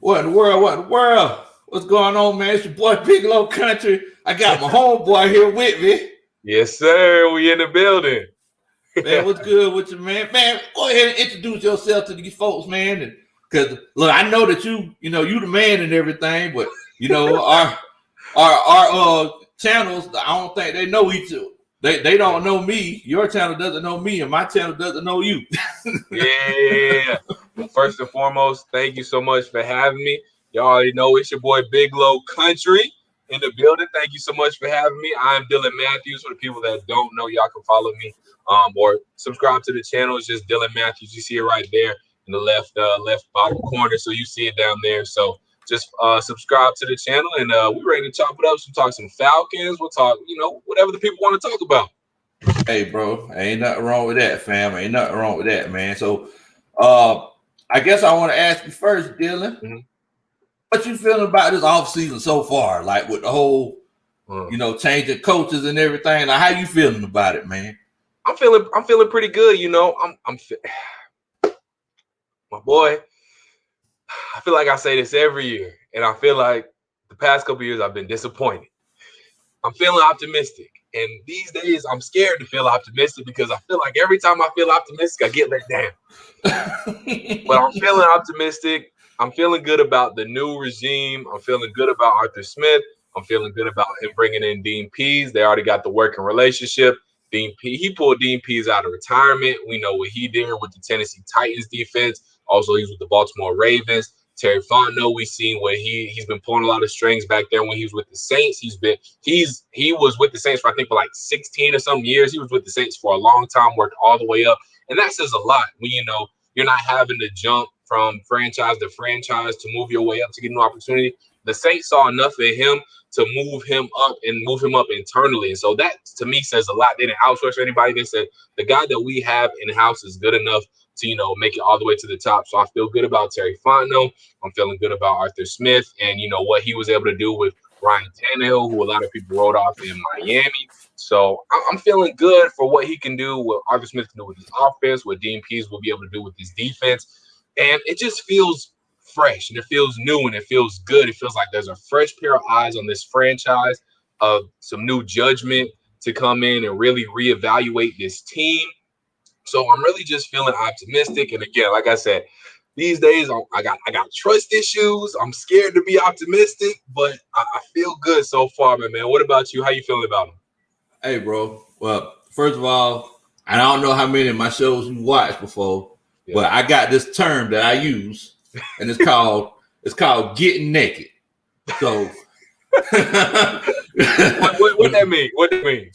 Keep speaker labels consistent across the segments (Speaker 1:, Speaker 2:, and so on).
Speaker 1: What in the world? What in the world? What's going on, man? It's your boy Big Low Country. I got my homeboy here with me.
Speaker 2: Yes, sir. We in the building.
Speaker 1: Man, what's good with you, man? Man, go ahead and introduce yourself to these folks, man. And because look, I know that you the man and everything, but our channels, I don't think they know each other. They don't know me. Your channel doesn't know me, and my channel doesn't know you.
Speaker 2: Yeah. Well, first and foremost, thank you so much for having me. Y'all already know it's your boy Big Low Country in the building. Thank you so much for having me. I'm Dylan Matthews. For the people that don't know, y'all can follow me or subscribe to the channel. It's just Dylan Matthews. You see it right there in the left bottom corner. So you see it down there. So just subscribe to the channel, and we're ready to chop it up. We'll talk some Falcons. We'll talk, whatever the people want to talk about.
Speaker 1: Hey, bro, ain't nothing wrong with that, fam. Ain't nothing wrong with that, man. So, I guess I want to ask you first, Dylan.
Speaker 2: Mm-hmm.
Speaker 1: What you feeling about this offseason so far? Like with the whole, changing coaches and everything. Like, how you feeling about it, man?
Speaker 2: I'm feeling pretty good. My boy. I feel like I say this every year, and I feel like the past couple of years I've been disappointed. I'm feeling optimistic, and these days I'm scared to feel optimistic because I feel like every time I feel optimistic, I get let down. But I'm feeling optimistic. I'm feeling good about the new regime. I'm feeling good about Arthur Smith. I'm feeling good about him bringing in Dean Pease. They already got the working relationship. He pulled Dean Pease out of retirement. We know what he did with the Tennessee Titans defense. Also, he's with the Baltimore Ravens. Terry Fontenot, we've seen what he's been pulling a lot of strings back there when he was with the Saints. He was with the Saints for like 16 or some years. He was with the Saints for a long time, worked all the way up, and that says a lot when you're not having to jump from franchise to franchise to move your way up to get an opportunity. The Saints saw enough of him to move him up internally. And so that, to me, says a lot. They didn't outsource anybody. They said the guy that we have in-house is good enough to, make it all the way to the top. So I feel good about Terry Fontenot. I'm feeling good about Arthur Smith and, what he was able to do with Ryan Tannehill, who a lot of people wrote off in Miami. So I'm feeling good for what he can do, what Arthur Smith can do with his offense, what Dean Pease will be able to do with his defense. And it just feels fresh, and it feels new, and it feels good. It feels like there's a fresh pair of eyes on this franchise, of some new judgment to come in and really reevaluate this team. So I'm really just feeling optimistic. And again, like I said, these days I got trust issues. I'm scared to be optimistic, but I feel good so far, man. What about you? How you feeling about them?
Speaker 1: Hey, bro. Well, first of all, I don't know how many of my shows you watched before, but I got this term that I use, and it's called getting naked. So
Speaker 2: what that mean? What that mean?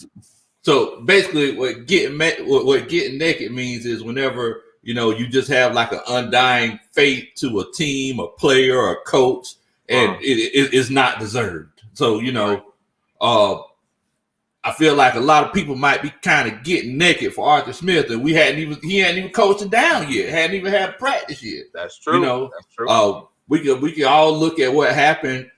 Speaker 1: So basically, what getting naked means is whenever you just have like an undying faith to a team, a player, or a coach, and it's not deserved. So I feel like a lot of people might be kind of getting naked for Arthur Smith, and he hadn't even coached it down yet, hadn't even had practice yet.
Speaker 2: That's true.
Speaker 1: That's true. We can all look at what happened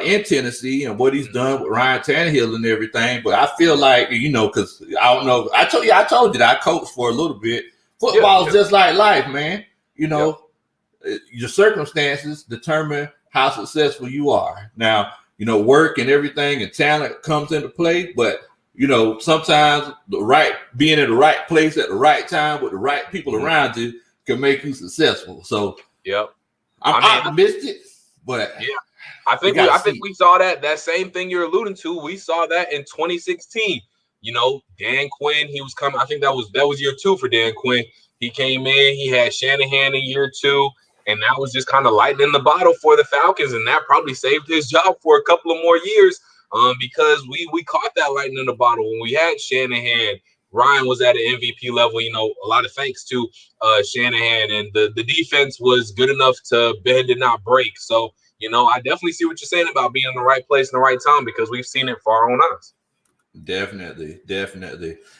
Speaker 1: in Tennessee and what he's done with Ryan Tannehill and everything, but I feel like because I don't know. I told you that I coached for a little bit. Football is just like life, man. Your circumstances determine how successful you are. Now, work and everything and talent comes into play, but sometimes being in the right place at the right time with the right people around you can make you successful. So, I'm optimistic, but
Speaker 2: I think we saw that same thing you're alluding to. We saw that in 2016. Dan Quinn, he was coming. I think that was year 2 for Dan Quinn. He came in. He had Shanahan in year 2, and that was just kind of lightning in the bottle for the Falcons, and that probably saved his job for a couple of more years. Because we caught that lightning in the bottle when we had Shanahan. Ryan was at an MVP level, a lot of thanks to Shanahan, and the defense was good enough to bend and not break. So, I definitely see what you're saying about being in the right place in the right time because we've seen it for our own eyes.
Speaker 1: Definitely.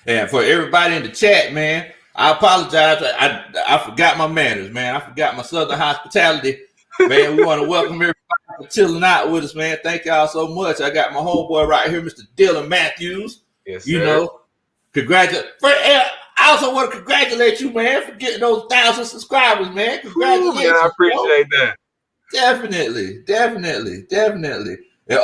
Speaker 1: And for everybody in the chat, man, I apologize. I forgot my manners, man. I forgot my Southern hospitality. Man, we want to welcome everybody for chilling out with us, man. Thank y'all so much. I got my homeboy right here, Mr. Dylan Matthews.
Speaker 2: Yes, sir.
Speaker 1: Congratulations. I also want to congratulate you, man, for getting those 1,000 subscribers, man. Congratulations.
Speaker 2: Man, I appreciate that.
Speaker 1: Definitely. And,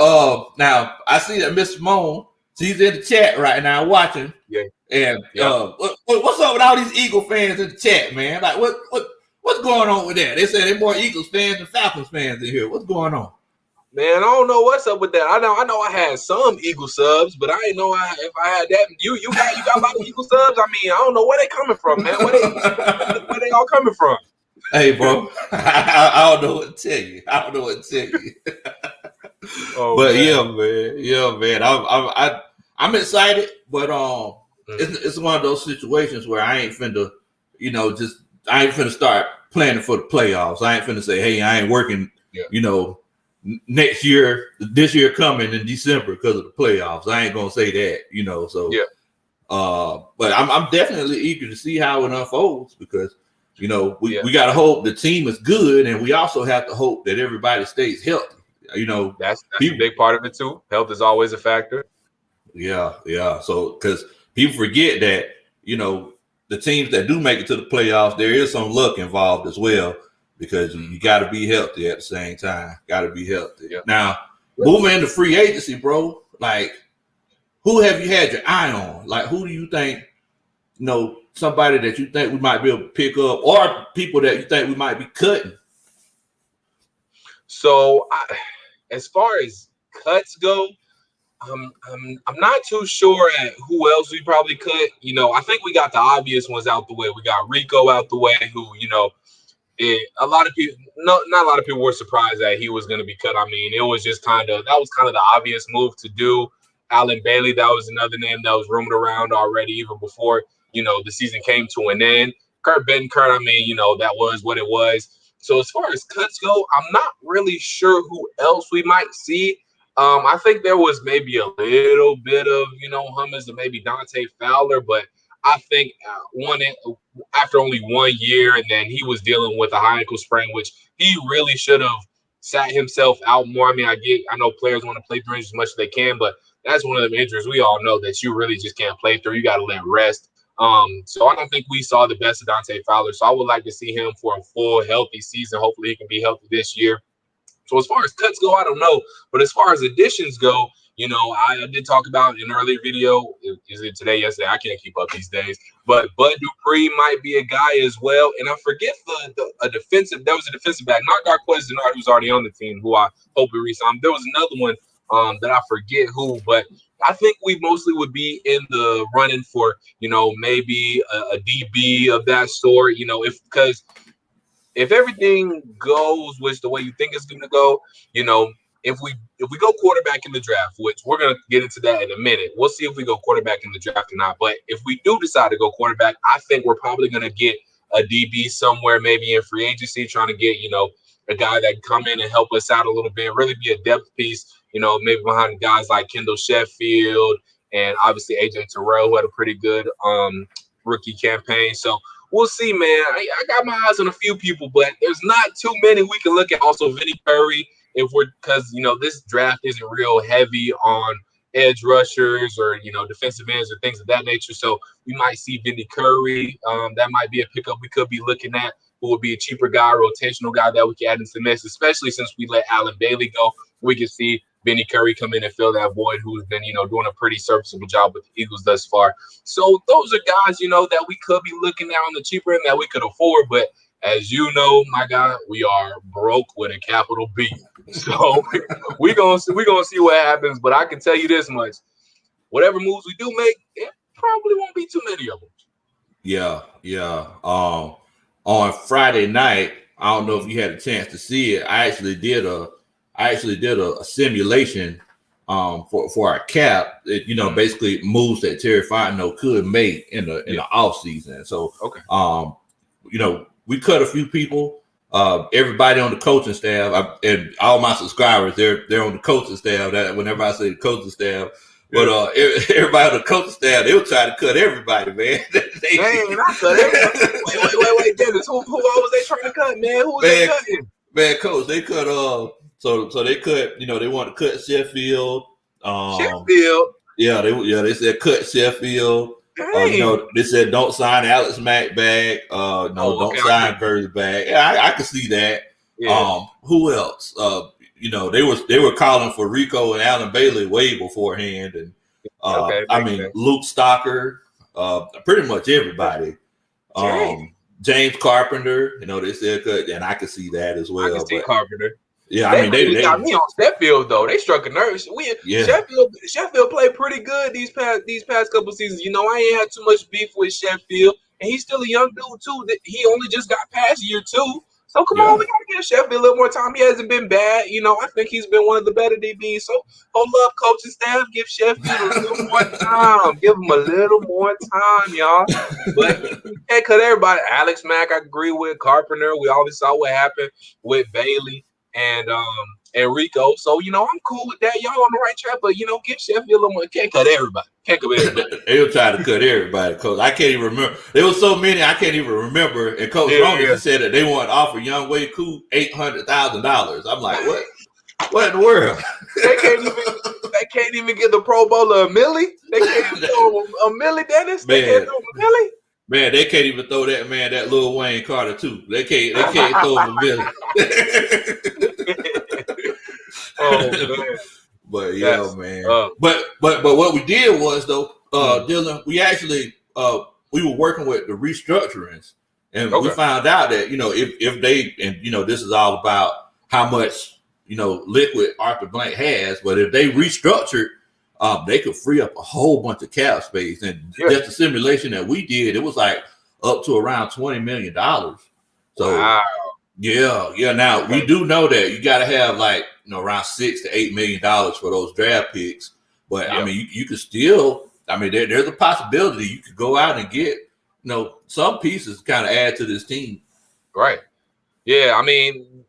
Speaker 1: now I see that Miss Simone, she's in the chat right now watching.
Speaker 2: Yeah.
Speaker 1: And what's up with all these Eagle fans in the chat, man? Like what's going on with that? They say they're more Eagles fans than Falcons fans in here. What's going on?
Speaker 2: Man, I don't know what's up with that. I know I had some Eagle subs, but I didn't know if I had that. You got a lot of Eagle subs. I mean, I don't know where they coming from, man. Where they all coming from?
Speaker 1: Hey, bro, I don't know what to tell you.
Speaker 2: Oh,
Speaker 1: but
Speaker 2: man.
Speaker 1: yeah, man. I'm excited, but it's one of those situations where I ain't finna, I ain't finna start planning for the playoffs. I ain't finna say, hey, I ain't working, next year, this year coming in December because of the playoffs. I ain't gonna say that, So
Speaker 2: yeah.
Speaker 1: But I'm definitely eager to see how it unfolds because we gotta hope the team is good, and we also have to hope that everybody stays healthy.
Speaker 2: That's a big part of it too. Health is always a factor.
Speaker 1: Yeah. So because people forget that the teams that do make it to the playoffs, there is some luck involved as well. Because you got to be healthy at the same time. Got to be healthy. Yeah. Now, moving into free agency, bro, like, who have you had your eye on? Like, who do you think, somebody that you think we might be able to pick up or people that you think we might be cutting?
Speaker 2: So, as far as cuts go, I'm not too sure at who else we probably cut. I think we got the obvious ones out the way. We got Rico out the way, who, a lot of people, not a lot of people were surprised that he was going to be cut. I mean, it was just kind of the obvious move to do. Alan Bailey, that was another name that was rumored around already, even before, the season came to an end. Kurt Betancourt, I mean, that was what it was. So as far as cuts go, I'm not really sure who else we might see. I think there was maybe a little bit of, hummus to maybe Dante Fowler, but I think after only 1 year, and then he was dealing with a high ankle sprain, which he really should have sat himself out more. I mean, I know players want to play through as much as they can, but that's one of the injuries we all know that you really just can't play through. You got to let rest. So I don't think we saw the best of Dante Fowler. So I would like to see him for a full healthy season. Hopefully he can be healthy this year. So as far as cuts go, I don't know. But as far as additions go, I did talk about in an earlier video. Is it today, yesterday? I can't keep up these days. But Bud Dupree might be a guy as well. And I forget there was a defensive back, not Darquez Denard, who's already on the team, who I hope we re-sign. There was another one that I forget who, but I think we mostly would be in the running for, maybe a DB of that sort, because if everything goes the way you think it's going to go, if we go quarterback in the draft, which we're going to get into that in a minute, we'll see if we go quarterback in the draft or not. But if we do decide to go quarterback, I think we're probably going to get a DB somewhere, maybe in free agency, trying to get, a guy that can come in and help us out a little bit, really be a depth piece, maybe behind guys like Kendall Sheffield and obviously AJ Terrell, who had a pretty good rookie campaign. So we'll see, man. I got my eyes on a few people, but there's not too many we can look at. Also, Vinny Curry, because this draft isn't real heavy on edge rushers or defensive ends or things of that nature. So we might see Vinny Curry. That might be a pickup we could be looking at. Who would be a cheaper guy, rotational guy that we can add into the mix, especially since we let Alan Bailey go. We can see Vinny Curry come in and fill that void, who's been, doing a pretty serviceable job with the Eagles thus far. So those are guys, that we could be looking at on the cheaper end that we could afford. But as you know, my guy, we are broke with a capital B. So we're gonna see what happens. But I can tell you this much: whatever moves we do make, it probably won't be too many of them.
Speaker 1: Yeah. On Friday night, I don't know if you had a chance to see it. I actually did a simulation for our cap. It, basically moves that Terry Fontenot could make in the off season. So we cut a few people. Everybody on the coaching staff and all my subscribers, they're on the coaching staff. That whenever I say the coaching staff. But everybody on the coaching staff, they were trying to cut everybody, man.
Speaker 2: I cut everybody. Wait, Dennis. Who was they trying to cut, man? Who was they cutting?
Speaker 1: Man, coach, they cut so they cut, they want to cut Sheffield.
Speaker 2: Sheffield?
Speaker 1: Yeah, they said cut Sheffield. They said don't sign Alex Mack back. Don't sign Gurley back. Yeah, I can see that.
Speaker 2: Yeah.
Speaker 1: Who else? They were calling for Rico and Alan Bailey way beforehand, and
Speaker 2: Okay,
Speaker 1: I
Speaker 2: makes
Speaker 1: mean
Speaker 2: sense.
Speaker 1: Luke Stocker, pretty much everybody.
Speaker 2: Dang.
Speaker 1: James Carpenter, they said good, and I could see that as
Speaker 2: I can
Speaker 1: well.
Speaker 2: see
Speaker 1: But
Speaker 2: Carpenter.
Speaker 1: yeah, I
Speaker 2: They
Speaker 1: mean
Speaker 2: really got
Speaker 1: they
Speaker 2: me on Sheffield though. They struck a nerve.
Speaker 1: yeah.
Speaker 2: Sheffield played pretty good these past couple seasons. I ain't had too much beef with Sheffield, and he's still a young dude too. He only just got past year 2. So come on,
Speaker 1: Yeah.
Speaker 2: we gotta give Sheffield a little more time. He hasn't been bad. I think he's been one of the better DBs. So hold up, coaching staff, give Sheffield a little more time. Give him a little more time, y'all. But you can't cut everybody. Alex Mack, I agree with. Carpenter, we always saw what happened with Bailey and Rico. So, I'm cool with that. Y'all on the right track, but give Sheffield a little more. Can't cut everybody.
Speaker 1: They were trying to cut everybody, Coach. I can't even remember. There was so many I can't even remember. And Coach Roman said that they want to offer Young Wei Koo $800,000. I'm like, what? What in the world?
Speaker 2: They can't even get the Pro Bowler a millie. They can't even throw a millie, Dennis. They can't throw a millie.
Speaker 1: Man, they can't even throw that Lil Wayne Carter too. They can't throw him a millie.
Speaker 2: Oh man.
Speaker 1: But yeah, man. But what we did was though, Dylan, we actually we were working with the restructurings, and we found out that if they, and this is all about how much liquid Arthur Blank has, but if they restructured, they could free up a whole bunch of cap space. And just the simulation that we did, it was like up to around $20 million. So
Speaker 2: wow.
Speaker 1: Yeah. Now we do know that you got to have like around $6 to $8 million for those draft picks. But I mean, you could still. I mean, there's a possibility you could go out and get some pieces to kind of add to this team.
Speaker 2: Right. Yeah. I mean,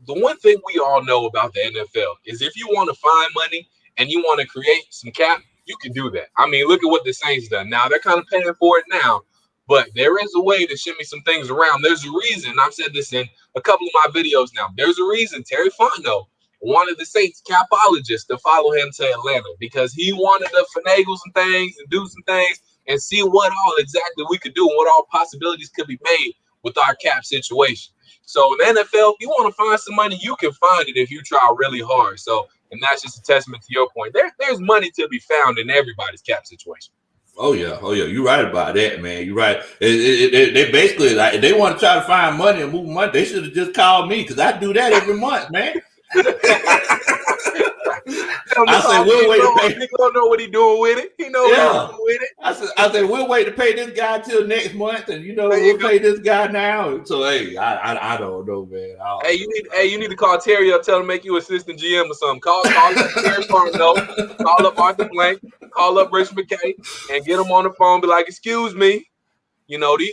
Speaker 2: the one thing we all know about the NFL is if you want to find money and you want to create some cap, you can do that. I mean, look at what the Saints done. Now they're kind of paying for it now. But there is a way to shimmy some things around. There's a reason. I've said this in a couple of my videos now. There's a reason Terry Fontenot wanted the Saints capologist to follow him to Atlanta because he wanted to finagle some things and do some things and see what all exactly we could do and what all possibilities could be made with our cap situation. So in the NFL, if you want to find some money, you can find it if you try really hard. So, and that's just a testament to your point. There's money to be found in everybody's cap situation.
Speaker 1: Oh yeah. You're right about that, man. You're right. They basically like they want to try to find money and move money. They should have just called me because I do that every month, man. I said we'll wait to pay.
Speaker 2: He don't know what he's doing with it. He knows what he's doing with it.
Speaker 1: I said we'll wait to pay this guy till next month, and we'll pay this guy now. So hey, I don't know, man.
Speaker 2: You need to call Terry up, tell him to make you assistant GM or something. Call up Terry Fontenot, call up Arthur Blank, call up Rich McKay, and get him on the phone. Be like, excuse me.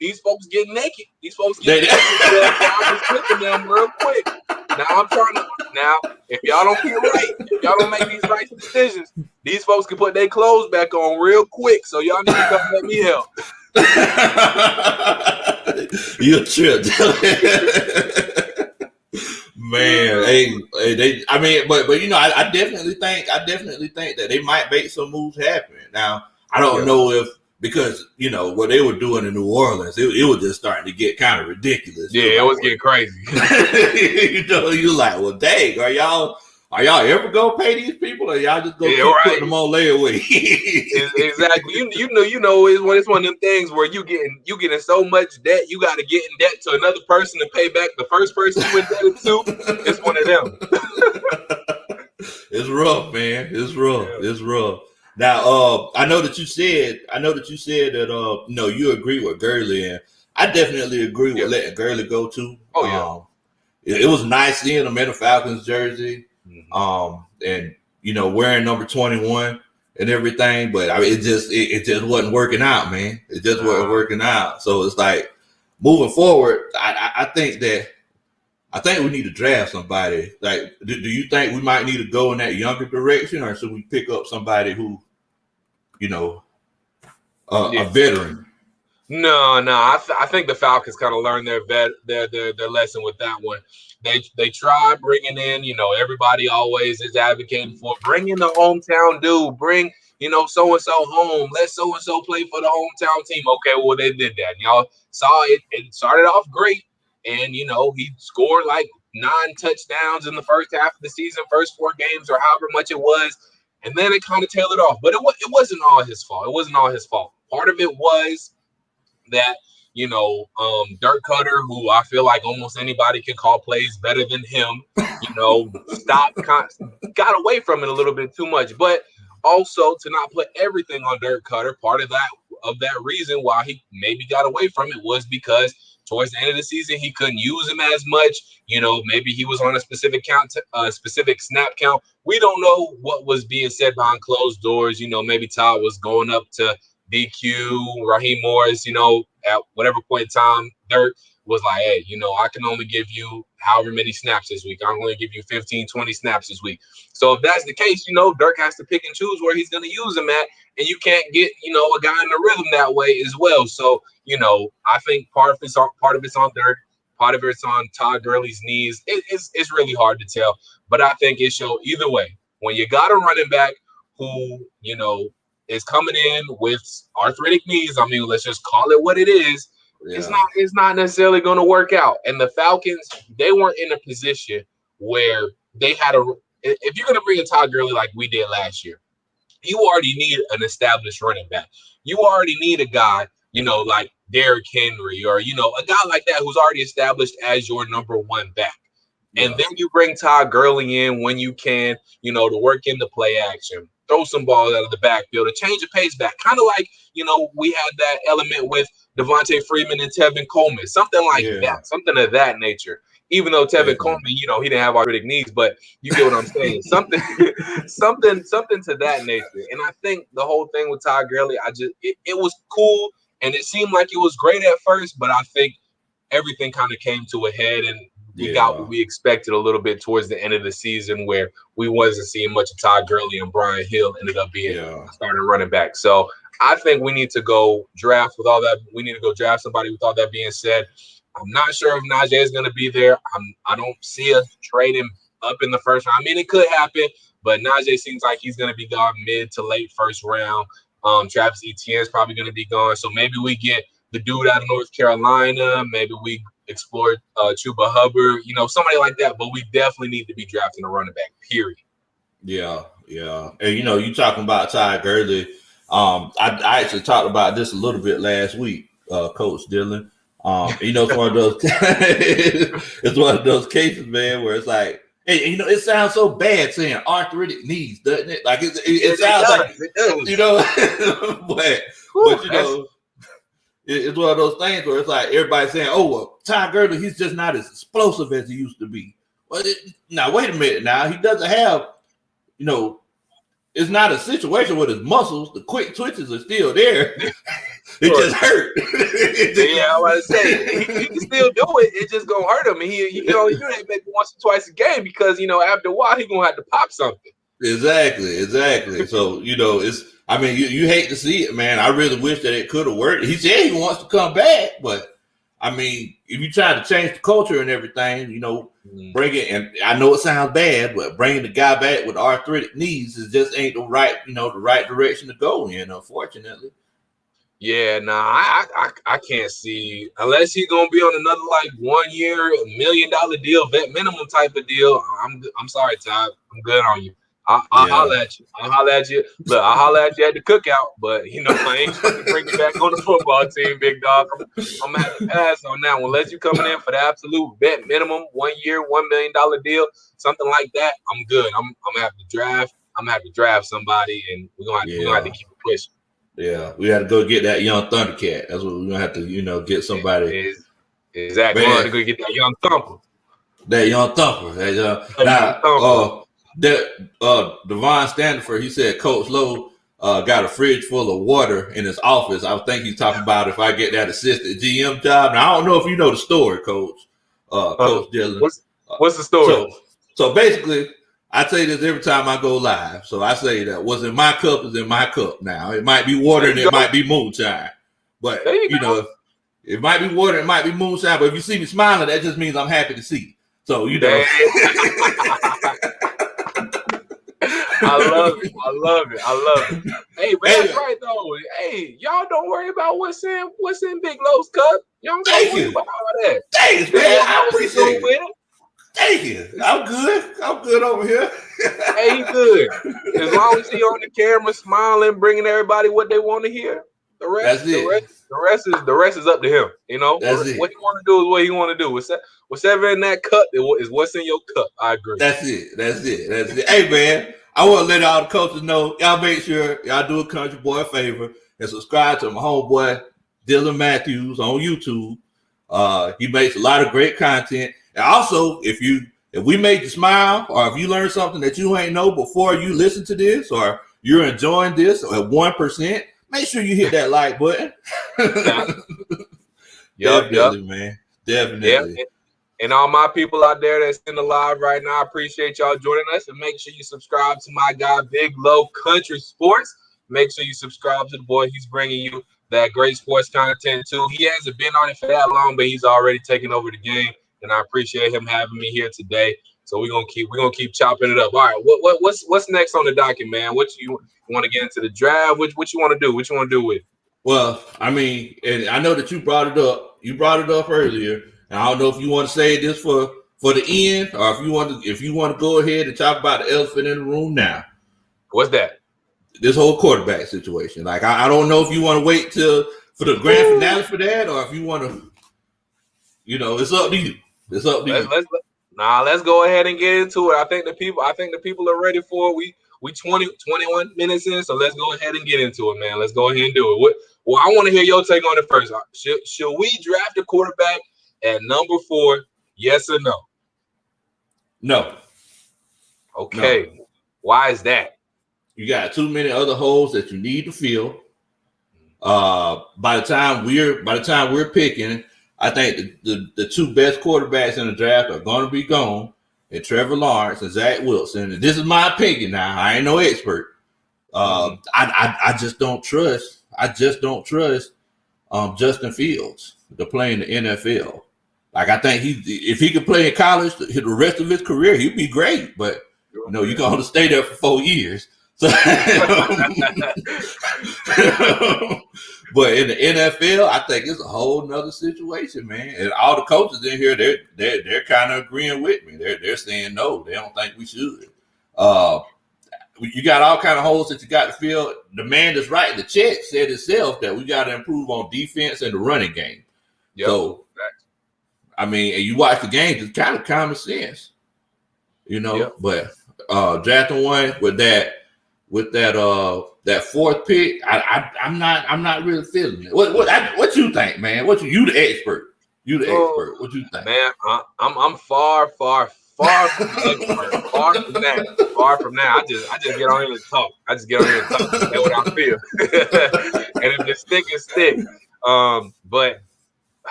Speaker 2: These folks getting naked. These folks getting naked. I'm just clicking them real quick. Now, if y'all don't get right, if y'all don't make these right decisions, these folks can put their clothes back on real quick. So y'all need to come let me help.
Speaker 1: You're true. Man, but I definitely think that they might make some moves happen. Now, I don't know if because what they were doing in New Orleans, it was just starting to get kind of ridiculous.
Speaker 2: Yeah, it was getting crazy.
Speaker 1: You're like, well, dang, are y'all ever gonna pay these people, or y'all just gonna keep putting them on layaway?
Speaker 2: Exactly. It's one of them things where you getting so much debt, you got to get in debt to another person to pay back the first person you indebted to. It's one of them.
Speaker 1: It's rough, man. It's rough. Yeah. It's rough. Now, I know that you said that you agree with Gurley, and I definitely agree with letting Gurley go too.
Speaker 2: Oh yeah.
Speaker 1: It was nice seeing him in a Falcons jersey, and wearing number 21 and everything. But I mean, it just wasn't working out, man. It just wasn't working out. So it's like moving forward, I think we need to draft somebody. Like, do you think we might need to go in that younger direction, or should we pick up somebody who, a veteran?
Speaker 2: No. I think the Falcons kind of learned their lesson with that one. They tried bringing in, everybody always is advocating for bringing the hometown dude, bring so and so home, let so and so play for the hometown team. Okay, well they did that. And y'all saw it. It started off great, and he scored like 9 touchdowns in the first half of the season, first 4 games, or however much it was. And then it kind of tailed off. But it wasn't all his fault. It wasn't all his fault. Part of it was that, Dirk Cutter, who I feel like almost anybody can call plays better than him, got away from it a little bit too much. But also to not put everything on Dirk Cutter, part of that reason why he maybe got away from it was because towards the end of the season, he couldn't use him as much. Maybe he was on a specific specific snap count. We don't know what was being said behind closed doors. Maybe Todd was going up to DQ, Raheem Morris, at whatever point in time, Dirk was like, hey, I can only give you however many snaps this week. I'm going to give you 15, 20 snaps this week. So if that's the case, Dirk has to pick and choose where he's going to use them at, and you can't get, a guy in the rhythm that way as well. So, I think part of it's on Dirk, part of it's on Todd Gurley's knees. It's really hard to tell, but I think it showed either way. When you got a running back who, is coming in with arthritic knees, I mean, let's just call it what it is. Yeah. It's not necessarily going to work out. And the Falcons, they weren't in a position where they had if you're going to bring in Todd Gurley like we did last year, you already need an established running back. You already need a guy, like Derrick Henry or, a guy like that who's already established as your number one back. And then you bring Todd Gurley in when you can, to work in the play action, throw some balls out of the backfield, to change the pace back. Kind of like, we had that element with Devontae Freeman and Tevin Coleman, something like that, something of that nature. Even though Tevin Coleman, he didn't have arthritic knees, but you get what I'm saying. something to that nature. And I think the whole thing with Todd Gurley, it was cool, and it seemed like it was great at first, but I think everything kind of came to a head, and we got what we expected a little bit towards the end of the season, where we wasn't seeing much of Todd Gurley, and Brian Hill ended up being starting running back. So I think we need to go draft with all that. We need to go draft somebody with all that being said. I'm not sure if Najee is going to be there. I don't see us trading up in the first round. I mean, it could happen, but Najee seems like he's going to be gone mid to late first round. Travis Etienne is probably going to be gone. So maybe we get the dude out of North Carolina. Maybe we explore Chuba Hubbard, somebody like that. But we definitely need to be drafting a running back, period.
Speaker 1: Yeah. And, you talking about Todd Gurley. I actually talked about this a little bit last week, Coach Dillon. It's one of those it's one of those cases, man, where it's like, hey, it sounds so bad saying arthritic knees, doesn't it? Like it sounds like it does. but it's one of those things where it's like everybody's saying, oh, well, Todd Gurley, he's just not as explosive as he used to be. Well, now wait a minute. Now he doesn't have, it's not a situation with his muscles. The quick twitches are still there. It just hurt.
Speaker 2: I was about to say he can still do it. It just gonna hurt him. And he can only do that maybe once or twice a game because after a while he gonna have to pop something.
Speaker 1: Exactly. So it's. I mean, you hate to see it, man. I really wish that it could have worked. He said he wants to come back, but I mean, if you try to change the culture and everything, bring it. And I know it sounds bad, but bringing the guy back with arthritic knees is just ain't the right direction to go in, unfortunately.
Speaker 2: Yeah, I can't see unless he's gonna be on another 1 year, $1 million deal, vet minimum type of deal. I'm sorry, Todd. I'm good on you. I'll holler at you. Look, I'll holler at you at the cookout, but I ain't trying to bring you back on the football team, big dog. I'm gonna have to pass on that one. Unless you coming in for the absolute vet minimum, 1 year, $1 million deal, something like that. I'm good. I'm gonna have to draft. I'm gonna have to draft somebody, and we're gonna have to keep it pushing.
Speaker 1: Yeah, we had to go get that young Thundercat. That's what we're gonna have to, get somebody.
Speaker 2: Exactly. We're gonna go get that young thumper.
Speaker 1: Devon Standiford, he said Coach Lowe got a fridge full of water in his office. I think he's talking about if I get that assistant GM job. Now I don't know if you know the story, Coach. Coach Dillon.
Speaker 2: What's the story?
Speaker 1: So basically, I say this every time I go live. So I say that what's in my cup is in my cup now. It might be water and it might be moonshine. But, it might be water, it might be moonshine. But if you see me smiling, that just means I'm happy to see you. So,
Speaker 2: I love it. Hey, but that's right, though. Hey, y'all don't worry about what's in Big Lowe's cup. Y'all don't worry about all that.
Speaker 1: Thanks, man. I appreciate it. Thank you. I'm good. I'm good over here.
Speaker 2: Hey, he good. As long as he on the camera, smiling, bringing everybody what they want to hear. The rest,
Speaker 1: That's it.
Speaker 2: the rest is up to him. You know,
Speaker 1: That's it.
Speaker 2: what he want to do is what he want to do. Whatever in that cup is what's in your cup. I agree.
Speaker 1: That's it. Hey, man, I want to let all the coaches know. Y'all make sure y'all do a country boy a favor and subscribe to my homeboy Dylan Matthews on YouTube. He makes a lot of great content. And also, if we made you smile, or if you learned something that you ain't know before you listen to this, or you're enjoying this at 1%, make sure you hit that like button. Definitely, man. Definitely.
Speaker 2: Yep. And all my people out there that's in the live right now, I appreciate y'all joining us. And make sure you subscribe to my guy, Big Low Country Sports. Make sure you subscribe to the boy. He's bringing you that great sports content too. He hasn't been on it for that long, but he's already taken over the game. And I appreciate him having me here today. So we're gonna keep chopping it up. All right, what's next on the docket, man? What you want to get into the draft? What you want to do? What you want to do with it?
Speaker 1: Well, I mean, and I know that you brought it up. You brought it up earlier. And I don't know if you want to say this for the end, or if you want to go ahead and talk about the elephant in the room now.
Speaker 2: What's that?
Speaker 1: This whole quarterback situation. Like I don't know if you want to wait for the grand finale for that, or if you want to, it's up to you. It's up to you.
Speaker 2: Let's go ahead and get into it. I think the people are ready for it. We 21 minutes in, so let's go ahead and get into it, man. Let's go ahead and do it. Well, I want to hear your take on it first. Should we draft a quarterback at number 4? Yes or no?
Speaker 1: No.
Speaker 2: Okay. No. Why is that?
Speaker 1: You got too many other holes that you need to fill. By the time we're picking, I think the two best quarterbacks in the draft are going to be gone, and Trevor Lawrence and Zach Wilson. And this is my opinion now. I ain't no expert. I just don't trust. Justin Fields to play in the NFL. Like, I think if he could play in college the rest of his career, he'd be great. But you're going to stay there for 4 years. So, but in the NFL, I think it's a whole nother situation, man. And all the coaches in here, they're kind of agreeing with me. They're saying no, they don't think we should. You got all kind of holes that you got to fill. The man that's writing the check said himself that we got to improve on defense and the running game. Yep. So, I mean, and you watch the games, it's kind of common sense, Yep. But drafting one with that 4th pick, I'm not really feeling it. What you think, man? You the expert? You the expert? What you think,
Speaker 2: man? I'm far from expert. Far from that. I just get on here and talk. Say what I feel, and if it stick, it stick. But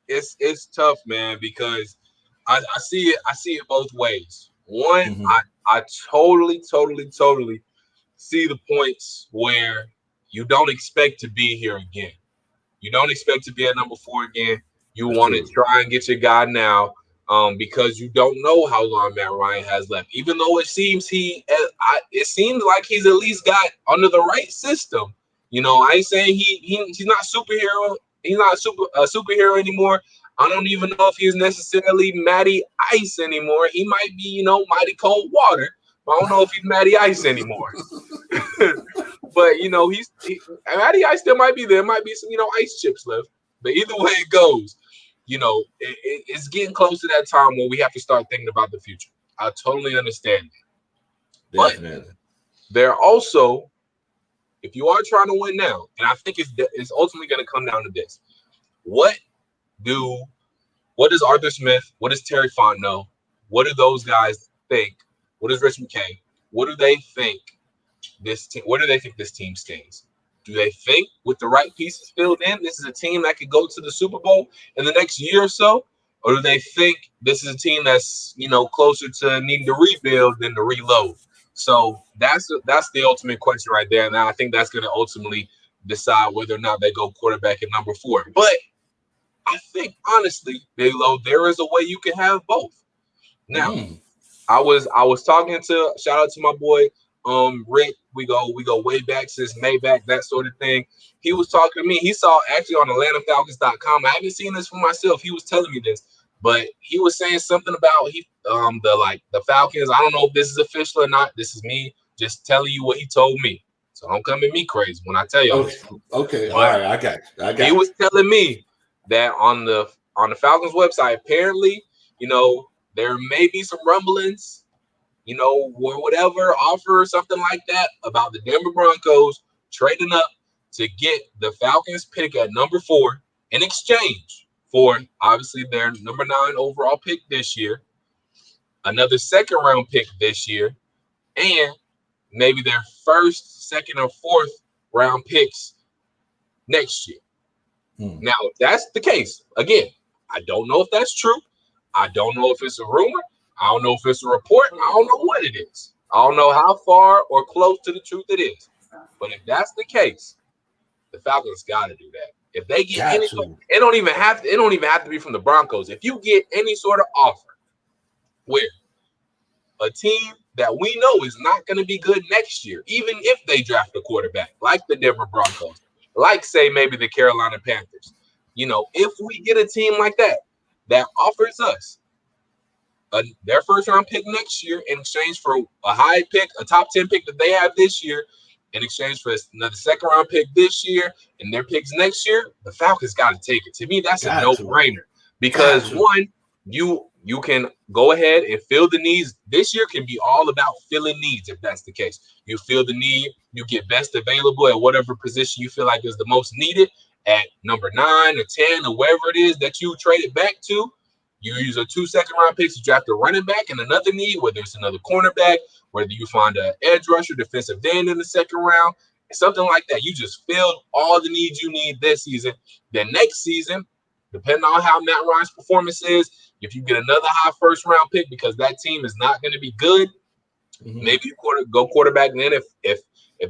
Speaker 2: it's tough, man, because I see it both ways. One, mm-hmm. I totally see the points where you don't expect to be here again. You don't expect to be at number 4 again. You want to try and get your guy now, because you don't know how long Matt Ryan has left. Even though it seems like he's at least got under the right system. I ain't saying he's not superhero. He's not a superhero anymore. I don't even know if he's necessarily Matty Ice anymore. He might be, mighty cold water. But I don't know if he's Matty Ice anymore. But Matty Ice still might be there. Might be some ice chips left. But either way it goes, it's getting close to that time where we have to start thinking about the future. I totally understand that. Definitely. But there also, if you are trying to win now, and I think it's ultimately going to come down to this: what does Arthur Smith? What does Terry Fontenot? What do those guys think? What does Rich McKay? What do they think this team? Where do they think this team stands? Do they think with the right pieces filled in, this is a team that could go to the Super Bowl in the next year or so? Or do they think this is a team that's, closer to needing to rebuild than to reload? So that's the ultimate question right there. And I think that's going to ultimately decide whether or not they go quarterback at number 4. But I think, honestly, Big Low, there is a way you can have both. Now, I was talking to, shout out to my boy Rick. We go way back since Maybach, that sort of thing. He was talking to me. He saw actually on AtlantaFalcons.com. I haven't seen this for myself. He was telling me this. But he was saying something about the Falcons. I don't know if this is official or not. This is me just telling you what he told me. So don't come at me crazy when I tell y'all this.
Speaker 1: Okay. All
Speaker 2: But
Speaker 1: right. I got you.
Speaker 2: he was telling me that on the Falcons website, apparently, there may be some rumblings, or whatever offer or something like that about the Denver Broncos trading up to get the Falcons pick at number 4 in exchange for obviously their number 9 overall pick this year, another second round pick this year, and maybe their first, second, or fourth round picks next year. Now, if that's the case, again, I don't know if that's true. I don't know if it's a rumor. I don't know if it's a report. I don't know what it is. I don't know how far or close to the truth it is. But if that's the case, the Falcons got to do that. If they get it don't even have to be from the Broncos. If you get any sort of offer where a team that we know is not going to be good next year, even if they draft a quarterback, like the Denver Broncos, like say maybe the Carolina Panthers, if we get a team like that offers us their first round pick next year in exchange for a high pick, a top 10 pick that they have this year, in exchange for another second round pick this year and their picks next year, the Falcons got to take it. To me, that's a no-brainer because one, you can go ahead and fill the needs. This year can be all about filling needs if that's the case. You fill the need, you get best available at whatever position you feel like is the most needed at number 9 or 10 or wherever it is that you traded back to. You use a 2 second-round picks to draft a running back and another need, whether it's another cornerback, whether you find an edge rusher, defensive end in the second round, something like that. You just filled all the needs you need this season. Then next season, depending on how Matt Ryan's performance is, if you get another high first-round pick because that team is not going to be good, maybe you go quarterback then if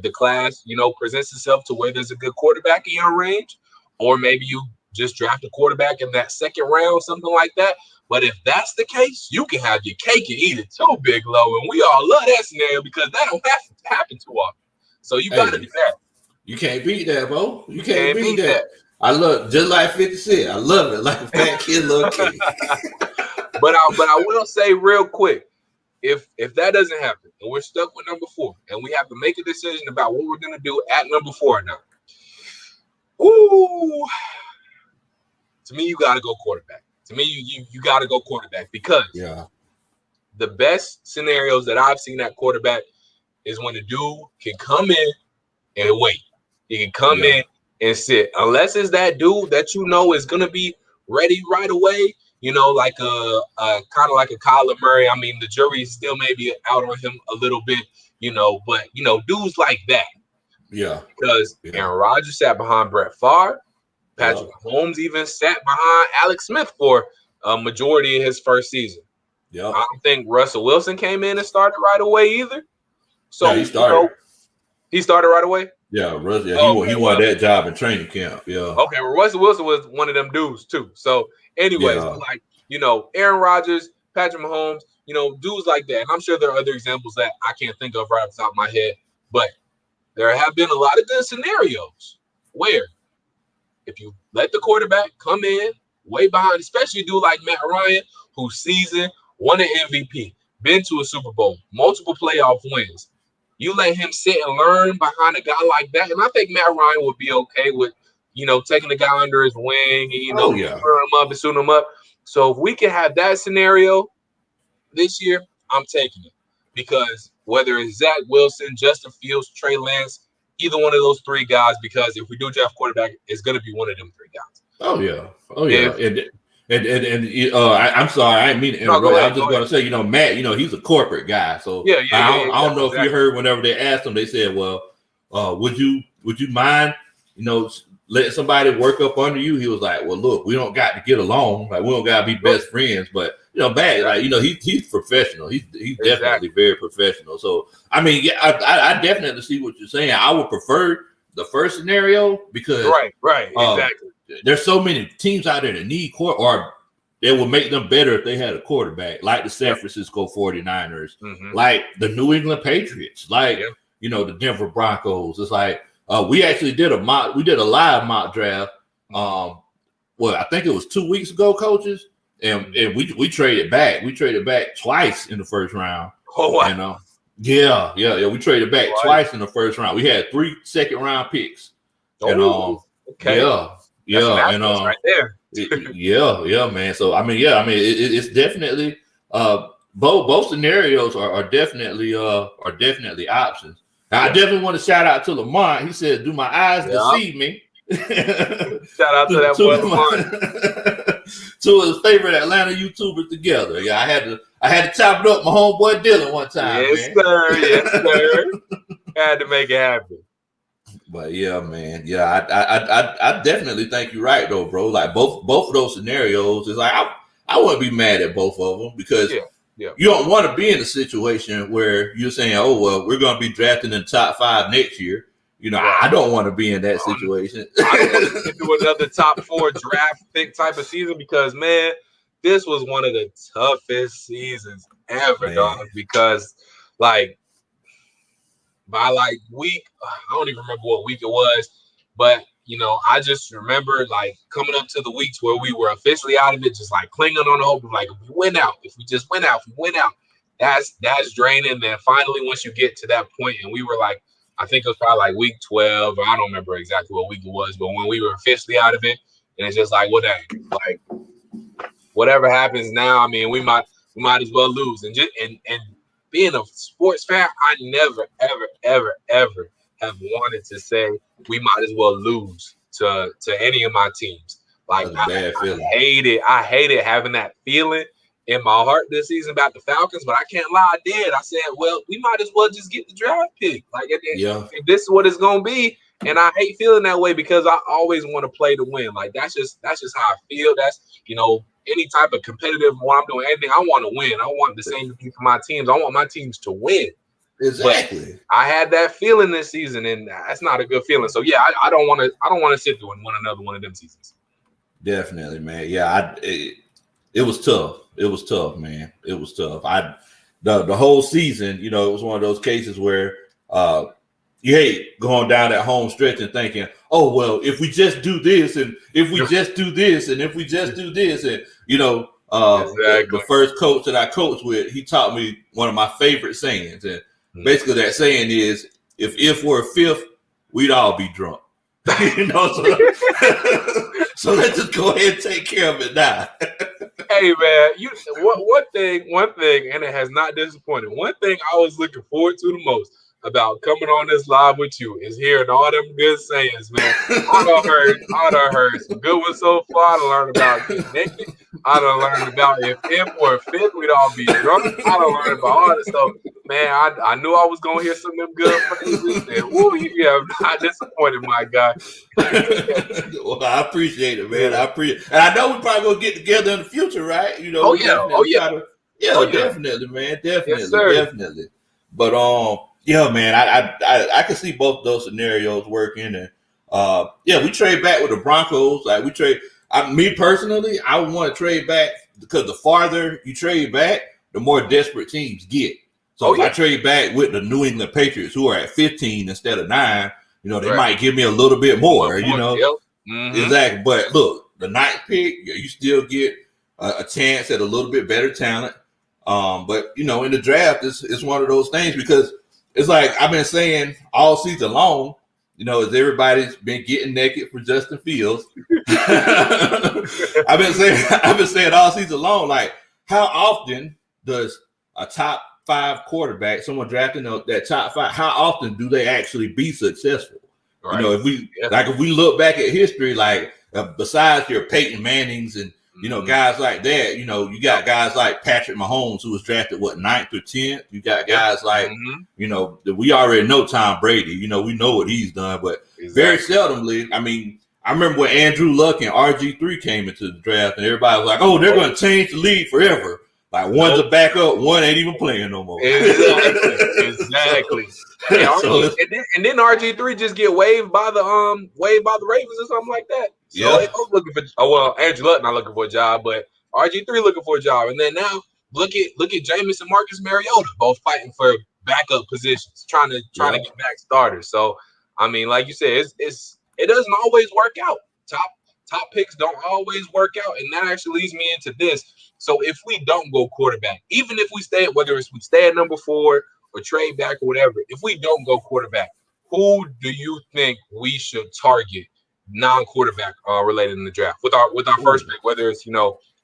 Speaker 2: the class, presents itself to where there's a good quarterback in your range, or maybe you just draft a quarterback in that second round, something like that. But if that's the case, you can have your cake and eat it too, Big Low. And we all love that scenario because that don't have to happen too often. So you got to do that.
Speaker 1: You can't beat that, Bo. You can't beat that. I love, just like 50 Cent. I love it, like a fat kid love cake.
Speaker 2: But I will say real quick, if that doesn't happen and we're stuck with number 4 and we have to make a decision about what we're going to do at number 4 now, to me, you got to go quarterback. To me, you got to go quarterback because the best scenarios that I've seen at quarterback is when the dude can come in and wait. He can come in and sit. Unless it's that dude that is going to be ready right away, like a kind of like a Kyler Murray. I mean, the jury still may be out on him a little bit, but, dudes like that.
Speaker 1: Yeah.
Speaker 2: Because Aaron Rodgers sat behind Brett Favre. Patrick Mahomes even sat behind Alex Smith for a majority of his first season. I don't think Russell Wilson came in and started right away either. So
Speaker 1: he started.
Speaker 2: He started right away?
Speaker 1: Yeah, he won that job in training camp. Yeah.
Speaker 2: Okay, well, Russell Wilson was one of them dudes too. So anyways, Aaron Rodgers, Patrick Mahomes, dudes like that. And I'm sure there are other examples that I can't think of right off the top of my head. But there have been a lot of good scenarios where if you let the quarterback come in way behind, especially a dude like Matt Ryan, who's seasoned, won an MVP, been to a Super Bowl, multiple playoff wins. You let him sit and learn behind a guy like that, and I think Matt Ryan would be okay with, taking the guy under his wing and, suiting him up and suiting him up. So if we can have that scenario this year, I'm taking it. Because whether it's Zach Wilson, Justin Fields, Trey Lance, either one of those 3 guys, because if we do draft quarterback, it's going to be one of them 3 guys.
Speaker 1: Oh yeah. I'm sorry, I didn't mean to interrupt. I was just going to say, Matt, he's a corporate guy, so I don't know if you heard whenever they asked him, they said, "Well, would you mind, letting somebody work up under you?" He was like, "Well, look, we don't got to get along, like we don't got to be best friends, but Matt, he's professional. He's definitely very professional. So I mean, I definitely see what you're saying. I would prefer the first scenario because
Speaker 2: exactly.
Speaker 1: There's so many teams out there that need or they would make them better if they had a quarterback, like the San Francisco 49ers, like the New England Patriots, like the Denver Broncos. It's like we actually did a live mock draft. I think it was 2 weeks ago, coaches. and we traded back. We traded back twice in the first round.
Speaker 2: Oh, wow.
Speaker 1: And yeah. We traded back twice in the first round. We had 3 second-round picks. And
Speaker 2: okay.
Speaker 1: Yeah, and
Speaker 2: right there.
Speaker 1: yeah, man. So it's definitely both scenarios are definitely options. Now, I definitely want to shout out to Lamont. He said, "Do my eyes deceive me?"
Speaker 2: Shout out to that boy Lamont.
Speaker 1: 2 of his favorite Atlanta YouTubers together. Yeah, I had to chop it up my homeboy Dylan one time.
Speaker 2: Yes,
Speaker 1: man.
Speaker 2: sir. Yes, sir. Had to make it happen.
Speaker 1: But yeah, man. Yeah, I definitely think you're right though, bro. Like both of those scenarios is like I wouldn't be mad at both of them because you don't want to be in a situation where you're saying, "Oh well, we're going to be drafting in the top 5 next year." You know, I don't want to be in that situation.
Speaker 2: I don't want to do another top 4 draft pick type of season because, man, this was one of the toughest seasons ever, dog. Because, like, by like week, I don't even remember what week it was, but you know, I just remember like coming up to the weeks where we were officially out of it, just like clinging on the hope of like, if we just win out, that's draining. Then finally, once you get to that point, and we were like, I think it was probably like week 12, or I don't remember exactly what week it was, but when we were officially out of it, and it's just like, well, dang, like whatever happens now, I mean, we might as well lose. And being a sports fan, I never, ever have wanted to say we might as well lose to any of my teams. Like I hated having that feeling in my heart this season about the Falcons, but I can't lie, I did. I said, well, we might as well just get the draft pick. Like, if this is what it's gonna be, and I hate feeling that way because I always want to play to win. Like that's just how I feel. That's any type of competitive when I'm doing anything, I want to win. I want the same to be for my teams. I want my teams to win.
Speaker 1: Exactly.
Speaker 2: But I had that feeling this season, and that's not a good feeling. So yeah, I don't want to sit through and win another one of them seasons.
Speaker 1: Definitely, man. Yeah, it was tough. It was tough, man. It was tough. The whole season, it was one of those cases where you hate going down that home stretch and thinking, oh well, if we just do this, and if we just do this, and if we just do this, and the first coach that I coached with, he taught me one of my favorite sayings, and basically that saying is, if we're fifth, we'd all be drunk. So let's just go ahead and take care of it now.
Speaker 2: Hey man, one thing, and it has not disappointed. One thing I was looking forward to the most about coming on this live with you is hearing all them good sayings, man. I done heard some good ones so far. I done learned about getting naked. I done learned about if we're fifth, we'd all be drunk. I done learned about all this stuff. Man, I knew I was going to hear some of them good phrases. And woo, you have not disappointed, my guy.
Speaker 1: Well, I appreciate it, man. And I know we're probably going to get together in the future, right? Definitely, man. Definitely, yes, definitely. But, yeah, man, I can see both those scenarios working. And, we trade back with the Broncos. Like, me personally, I want to trade back because the farther you trade back, the more desperate teams get. So if I trade back with the New England Patriots, who are at 15 instead of 9, they might give me a little bit more, Exactly. But look, the 9th pick, you still get a chance at a little bit better talent. But, in the draft, it's one of those things because it's like I've been saying all season long, as everybody's been getting naked for Justin Fields. I've been saying all season long, like, how often does a top 5 quarterback, someone drafting that top 5, how often do they actually be successful? Right. If we look back at history, like besides your Peyton Mannings and guys like that, you got guys like Patrick Mahomes, who was drafted 9th or 10th. You got guys like we already know Tom Brady. We know what he's done, but very seldomly. I mean, I remember when Andrew Luck and RG3 came into the draft, and everybody was like, "Oh, they're going to change the league forever." Like one's a backup, one ain't even playing no more.
Speaker 2: Exactly. And then RG3 just get waived by the Ravens or something like that. So they both looking for Andrew Luck not looking for a job, but RG3 looking for a job. And then now look at Jameis and Marcus Mariota both fighting for backup positions, trying to get back starters. So I mean, like you said, it doesn't always work out. top picks don't always work out, and that actually leads me into this. So if we don't go quarterback, even if we stay, whether it's we stay at number 4 or trade back or whatever, if we don't go quarterback, who do you think we should target non-quarterback related in the draft with our first pick, whether it's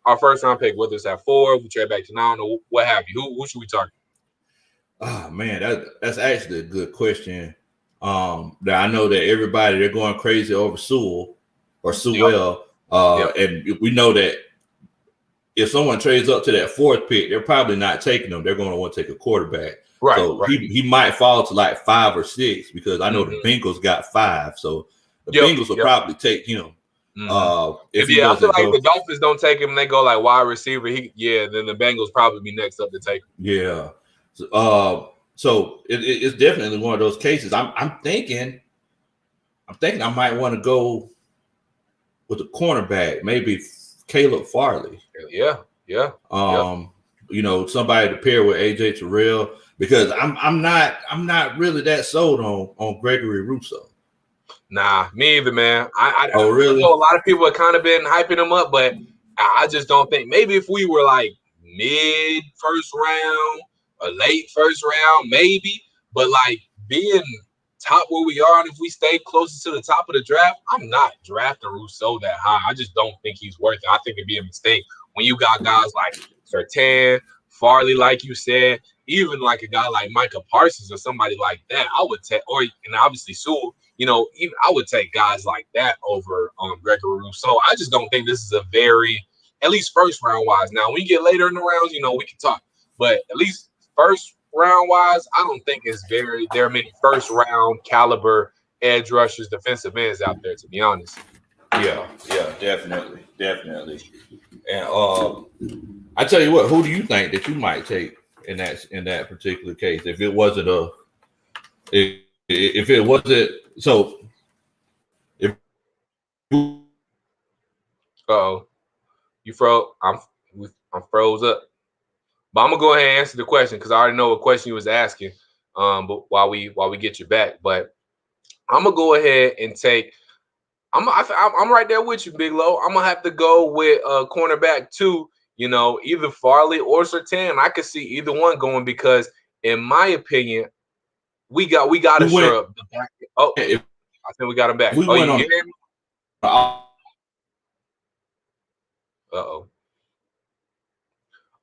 Speaker 2: our first round pick, whether it's at 4, we trade back to 9, or what have you? Who should we target?
Speaker 1: Oh man, that's actually a good question. That I know that everybody they're going crazy over Sewell or Sewell. And we know that if someone trades up to that 4th pick, they're probably not taking them. They're going to want to take a quarterback.
Speaker 2: Right.
Speaker 1: So he might fall to like 5 or 6 because I know the Bengals got 5. So the Bengals will probably take him.
Speaker 2: I feel like the Dolphins don't take him, they go like wide receiver. Then the Bengals probably be next up to take him.
Speaker 1: Yeah. So it's definitely one of those cases. I'm thinking I might want to go with a cornerback, maybe Caleb Farley.
Speaker 2: Yeah.
Speaker 1: Somebody to pair with AJ Terrell, because I'm not really that sold on Gregory Rousseau.
Speaker 2: Nah, me either, man. I
Speaker 1: really?
Speaker 2: I know a lot of people have kind of been hyping him up, but I just don't think. Maybe if we were like mid first round or late first round, maybe. But like being top where we are, and if we stay closer to the top of the draft, I'm not drafting Rousseau that high. I just don't think he's worth it. I think it'd be a mistake when you got guys like Surtain, Farley, like you said, even like a guy like Micah Parsons or somebody like that. I would take, and obviously Sewell. Even I would take guys like that over Gregory Rousseau. I just don't think this is a very, at least first round wise. Now, when you get later in the rounds, we can talk. But at least first round wise, I don't think there are many first round caliber edge rushers, defensive ends out there, to be honest.
Speaker 1: Yeah, definitely. And I tell you what, who do you think that you might take in that particular case? If it wasn't so if
Speaker 2: you froze, I'm froze up. But I'm gonna go ahead and answer the question because I already know what question you was asking. But while we get you back, but I'm gonna go ahead and take. I'm right there with you, Big Low. I'm gonna have to go with cornerback too. Either Farley or Surtain. I could see either one going because, in my opinion, we got to shore up the back. Oh, I think we got him back. You hear me? Uh-oh.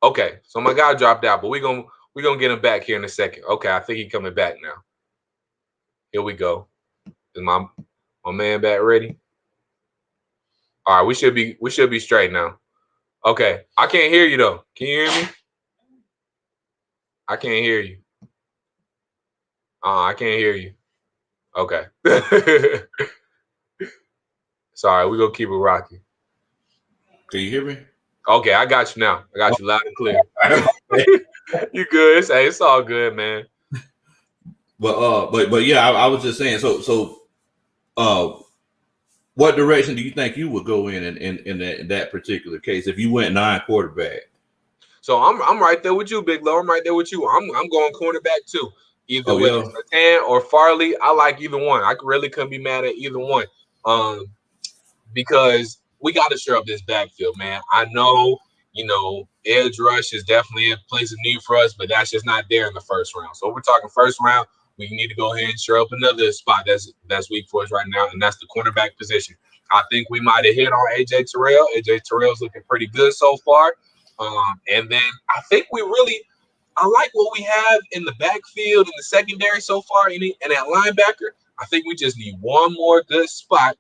Speaker 2: Okay, so my guy dropped out, but we're gonna get him back here in a second. Okay, I think he's coming back now. Here we go. Is my man back ready? All right, we should be straight now. Okay, I can't hear you though. Can you hear me? I can't hear you. I can't hear you. Okay. Sorry, we're gonna keep it rocking.
Speaker 1: Can you hear me?
Speaker 2: Okay, I got you now. I got you loud and clear. You good? It's all good, man.
Speaker 1: But yeah, I was just saying. So, what direction do you think you would go in that particular case if you went non-quarterback?
Speaker 2: So I'm right there with you, Big Low. I'm right there with you. I'm going cornerback too. Either with Surtain or Farley, I like either one. I really couldn't be mad at either one. Because we got to shore up this backfield, man. I know, edge rush is definitely a place of need for us, but that's just not there in the first round. So if we're talking first round, we need to go ahead and shore up another spot that's weak for us right now, and that's the cornerback position. I think we might have hit on AJ Terrell. AJ Terrell's looking pretty good so far. And then I think I like what we have in the backfield in the secondary so far, and at linebacker. I think we just need one more good spot.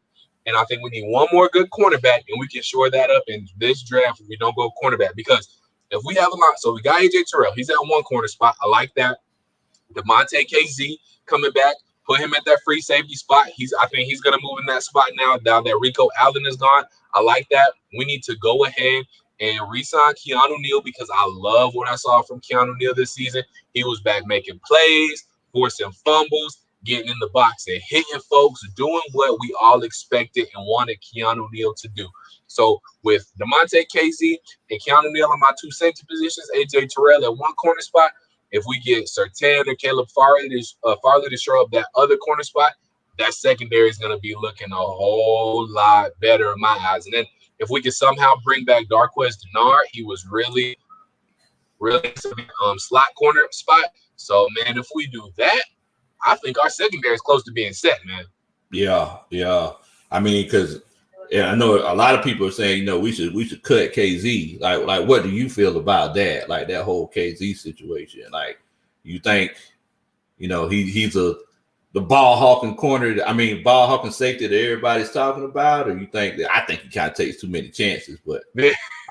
Speaker 2: And I think we need one more good cornerback, and we can shore that up in this draft if we don't go cornerback. Because if we have a lot, so we got AJ Terrell. He's at one corner spot. I like that. DeMonte KZ coming back, put him at that free safety spot. I think he's going to move in that spot now that Rico Allen is gone. I like that. We need to go ahead and re-sign Keanu Neal because I love what I saw from Keanu Neal this season. He was back making plays, forcing fumbles, getting in the box and hitting folks, doing what we all expected and wanted Keanu Neal to do. So with DeMonte KZ and Keanu Neal in my two safety positions, AJ Terrell at one corner spot, if we get Surtain or Caleb Farley to show up that other corner spot, that secondary is going to be looking a whole lot better in my eyes. And then if we can somehow bring back Darqueze Dennard, he was really slot corner spot. So, man, if we do that, I think our secondary is close to being set, man.
Speaker 1: Yeah. I mean, because I know a lot of people are saying, we should cut KZ. Like, what do you feel about that? Like that whole KZ situation. Like, you think, he's the ball hawking corner. I mean, ball hawking safety that everybody's talking about, or you think that? I think he kind of takes too many chances. But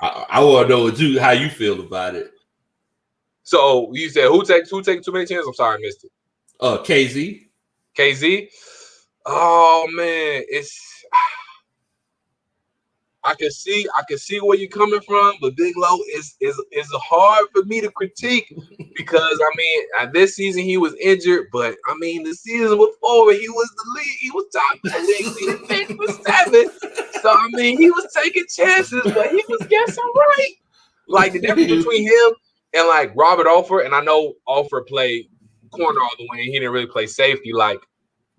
Speaker 1: I want to know how you feel about it.
Speaker 2: So you said who takes too many chances? I'm sorry, I missed it. KZ. Oh man, I can see where you're coming from, but Big Low is hard for me to critique because I mean this season he was injured, but I mean the season before he was the lead, he was top of the league, he finished with 7. So I mean he was taking chances, but he was guessing right. Like the difference between him and like Robert Alford, and I know Alford played corner all the way, and he didn't really play safety like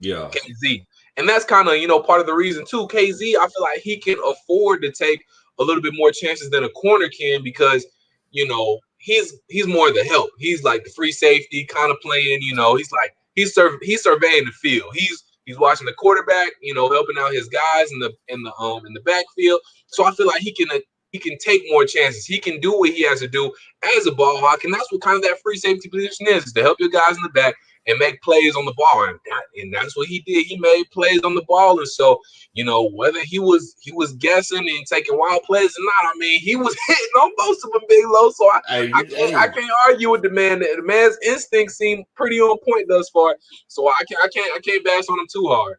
Speaker 2: KZ. And that's kind of, part of the reason too. KZ, I feel like he can afford to take a little bit more chances than a corner can because, he's more the help. He's like the free safety kind of playing, he's surveying the field. He's watching the quarterback, helping out his guys in the backfield. So I feel like he can take more chances. He can do what he has to do as a ball hawk, and that's what kind of that free safety position is to help your guys in the back and make plays on the ball. And that's what he did. He made plays on the ball. And so, whether he was guessing and taking wild plays or not, I mean, he was hitting on most of them, Big Low. So I can't argue with the man. The man's instincts seem pretty on point thus far. So I can't bash on him too hard.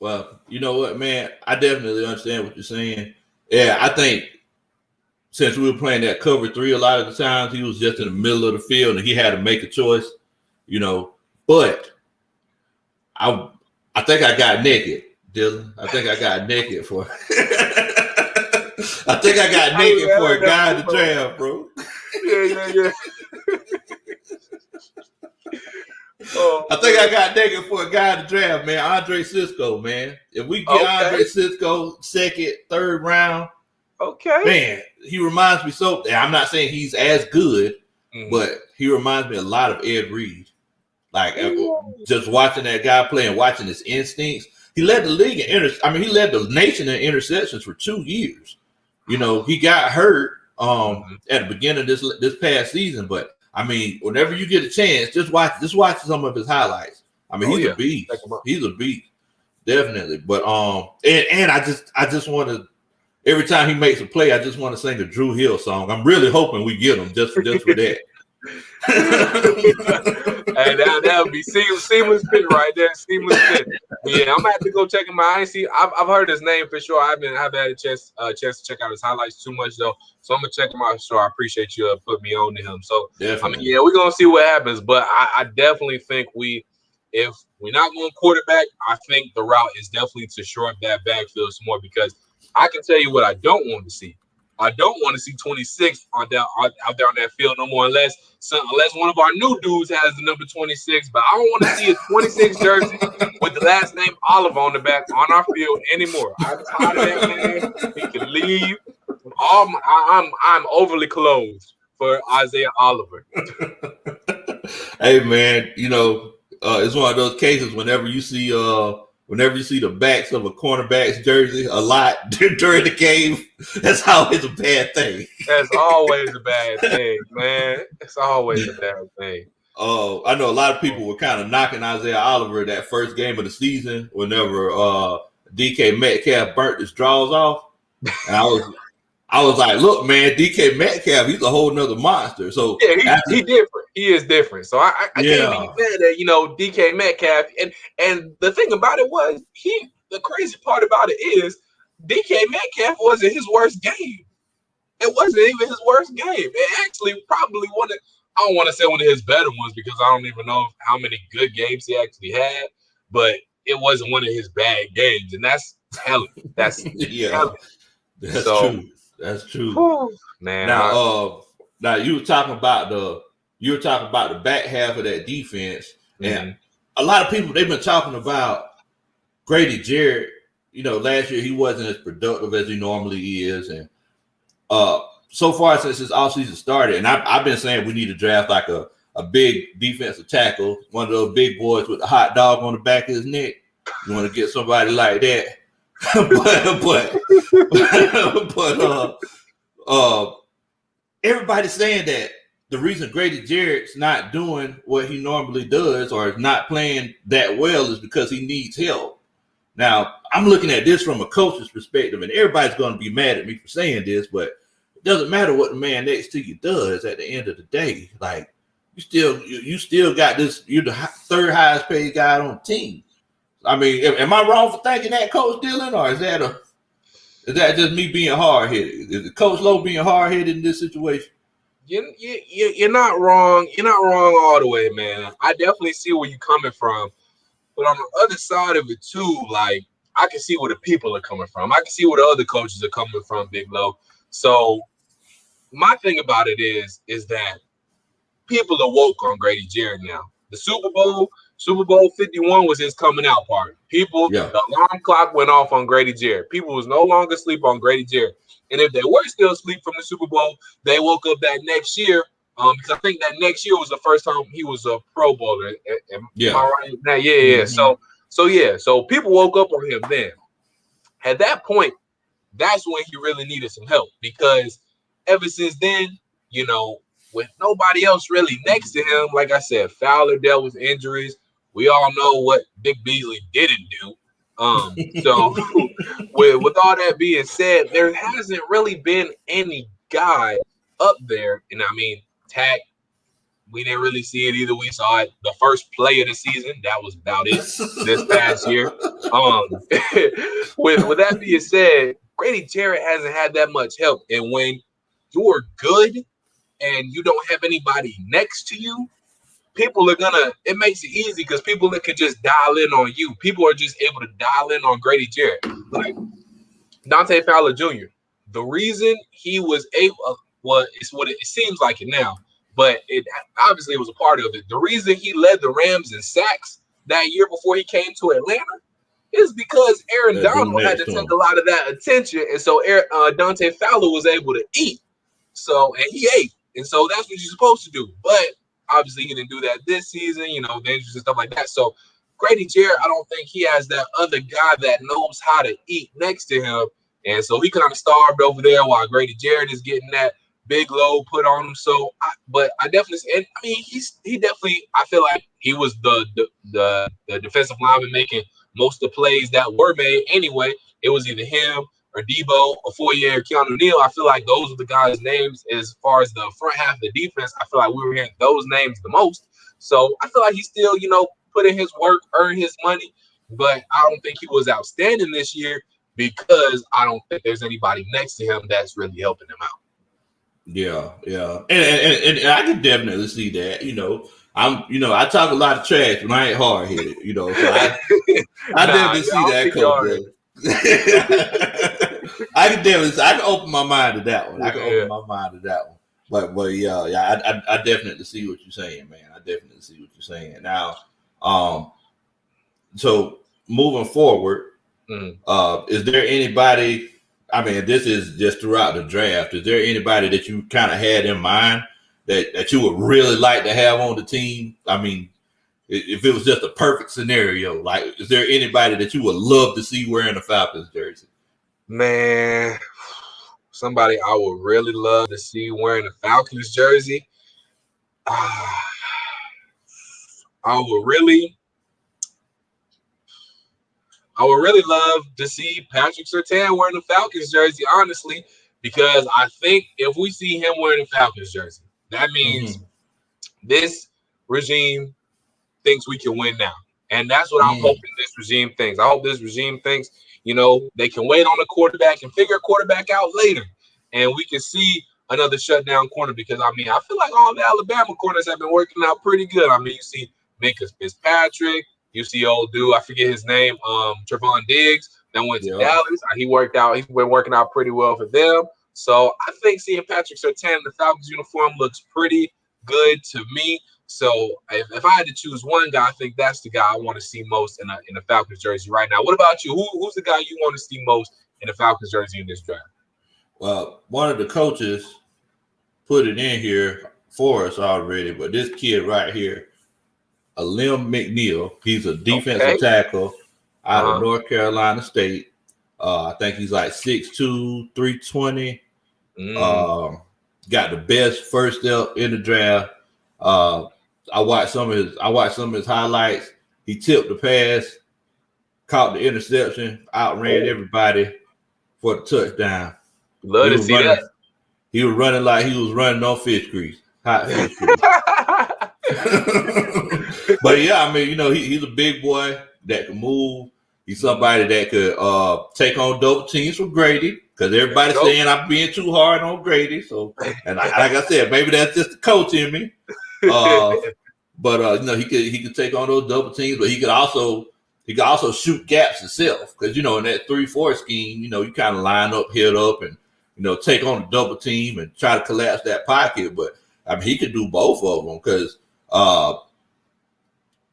Speaker 1: Well, you know what, man? I definitely understand what you're saying. Yeah, I think since we were playing that cover 3 a lot of the times, he was just in the middle of the field and he had to make a choice, But I think I got naked, Dylan. I think I got naked for a guy in the draft, bro.
Speaker 2: Yeah.
Speaker 1: I think I got naked for a guy in the draft, man. Andre Cisco, man. If we get Andre Cisco 2nd, 3rd round, man, he reminds me so. I'm not saying he's as good, but he reminds me a lot of Ed Reed. Like just watching that guy play and watching his instincts. He led the league he led the nation in interceptions for 2 years. He got hurt at the beginning of this past season, but I mean, whenever you get a chance, just watch some of his highlights. I mean, he's a beast. He's a beast, definitely. But and I just want to. Every time he makes a play, I just want to sing a Drew Hill song. I'm really hoping we get him just for that.
Speaker 2: Hey, that would be seamless fit right there. Seamless fit. Yeah, I'm gonna have to go check him out. I've heard his name for sure. I haven't had a chance to check out his highlights too much though. So I'm gonna check him out for sure. I appreciate you putting me on to him. So definitely. I mean, yeah, we're gonna see what happens. But I definitely think if we're not going quarterback, I think the route is definitely to shore up that backfield some more because I can tell you what I don't want to see. I don't want to see 26 out there on that field no more unless one of our new dudes has the number 26. But I don't want to see a 26 jersey with the last name Oliver on the back on our field anymore. I'm tired of that man. He can leave. I'm overly closed for Isaiah Oliver.
Speaker 1: Hey man, it's one of those cases whenever you see the backs of a cornerback's jersey a lot during the game, that's always a bad thing.
Speaker 2: That's always a bad thing, man. It's always a bad thing.
Speaker 1: I know a lot of people were kind of knocking Isaiah Oliver that first game of the season whenever DK Metcalf burnt his draws off. And I was like, look, man, DK Metcalf, he's a whole nother monster. So
Speaker 2: yeah, he different. He is different. So I can't be mad at DK Metcalf. And the thing about it was the crazy part about it is DK Metcalf wasn't his worst game. It wasn't even his worst game. It actually probably I don't want to say one of his better ones because I don't even know how many good games he actually had, but it wasn't one of his bad games. And that's telling. That's telling.
Speaker 1: That's true. That's true.
Speaker 2: Whew, man.
Speaker 1: Now you were talking about the back half of that defense, and a lot of people they've been talking about Grady Jarrett, last year he wasn't as productive as he normally is, and so far since his offseason started, and I've been saying we need to draft like a big defensive tackle, one of those big boys with a hot dog on the back of his neck. You want to get somebody like that, but everybody's saying that the reason Grady Jarrett's not doing what he normally does or is not playing that well is because he needs help. Now, I'm looking at this from a coach's perspective, and everybody's going to be mad at me for saying this, but it doesn't matter what the man next to you does at the end of the day. Like, you still got this, you're the third highest paid guy on the team. I mean, am I wrong for thinking that, Coach Dillon, or is that just me being hard-headed? Is Coach Lowe being hard-headed in this situation?
Speaker 2: You're not wrong. You're not wrong all the way, man. I definitely see where you're coming from. But on the other side of it, too, like, I can see where the people are coming from. I can see where the other coaches are coming from, Big Low. So my thing about it is that people are woke on Grady Jarrett now. The Super Bowl 51 was his coming out party. The alarm clock went off on Grady Jarrett. People was no longer asleep on Grady Jarrett. And if they were still asleep from the Super Bowl, they woke up that next year. Because I think that next year was the first time he was a Pro Bowler. Am I right? Now, yeah. Mm-hmm. So people woke up on him then. At that point, that's when he really needed some help. Because ever since then, with nobody else really next to him, like I said, Fowler dealt with injuries. We all know what Vic Beasley didn't do. So with all that being said, there hasn't really been any guy up there. And I mean, Tack, we didn't really see it either. We saw it the first play of the season. That was about it this past year. With that being said, Grady Jarrett hasn't had that much help. And when you're good and you don't have anybody next to you, people are it makes it easy because people that can just dial in on you. People are just able to dial in on Grady Jarrett. Like Dante Fowler Jr., the reason he was able, it's what it seems like it now, but it obviously was a part of it. The reason he led the Rams in sacks that year before he came to Atlanta is because Aaron Donald had to take a lot of that attention, and so Dante Fowler was able to eat. So, and he ate. And so that's what you're supposed to do. But obviously he didn't do that this season, the injuries and stuff like that. So Grady Jarrett, I don't think he has that other guy that knows how to eat next to him. And so he kind of starved over there while Grady Jarrett is getting that big load put on him. So, I feel like he was the defensive lineman making most of the plays that were made anyway. It was either him or Debo, or Foyer, or Keanu Neal. I feel like those are the guys' names as far as the front half of the defense. I feel like we were hearing those names the most. So I feel like he still, put in his work, earned his money. But I don't think he was outstanding this year because I don't think there's anybody next to him that's really helping him out.
Speaker 1: Yeah. And I can definitely see that, I talk a lot of trash, but I ain't hard-headed, so I definitely see that, Coach. I can open my mind to that one. But I definitely see what you're saying, man. I definitely see what you're saying. Now, so moving forward, is there anybody? I mean, this is just throughout the draft. Is there anybody that you kind of had in mind that you would really like to have on the team? I mean, if it was just a perfect scenario, like, is there anybody that you would love to see wearing a Falcons jersey?
Speaker 2: Man, somebody I would really love to see wearing a Falcons jersey. I would really love to see Patrick Surtain wearing a Falcons jersey, honestly, because I think if we see him wearing a Falcons jersey, that means this regime thinks we can win now. And that's what I'm hoping this regime thinks. I hope this regime thinks, they can wait on the quarterback and figure a quarterback out later. And we can see another shutdown corner because, I feel like all the Alabama corners have been working out pretty good. You see Minka Fitzpatrick. You see old dude, I forget his name, Trevon Diggs, that went to Dallas. He worked out. He's been working out pretty well for them. So I think seeing Patrick Surtain in the Falcons uniform looks pretty good to me. So if I had to choose one guy, I think that's the guy I want to see most in a Falcons jersey right now. What about you? Who's the guy you want to see most in the Falcons jersey in this draft?
Speaker 1: Well, one of the coaches put it in here for us already, but this kid right here, Alim McNeil, he's a defensive tackle out of North Carolina State. I think he's like 6'2", 320. Got the best first step in the draft. I watched some of his highlights. He tipped the pass, caught the interception, outran everybody for the touchdown.
Speaker 2: Love to see that.
Speaker 1: He was running like he was running on fish grease, hot fish grease. But yeah, I mean, he's a big boy that can move. He's somebody that could take on double teams from Grady, because everybody's saying I'm being too hard on Grady. So, and like I said, maybe that's just the coach in me. But he could take on those double teams, but he could also shoot gaps himself, because in that 3-4 scheme, you kind of line up, head up, and take on a double team and try to collapse that pocket. But I mean, he could do both of them, because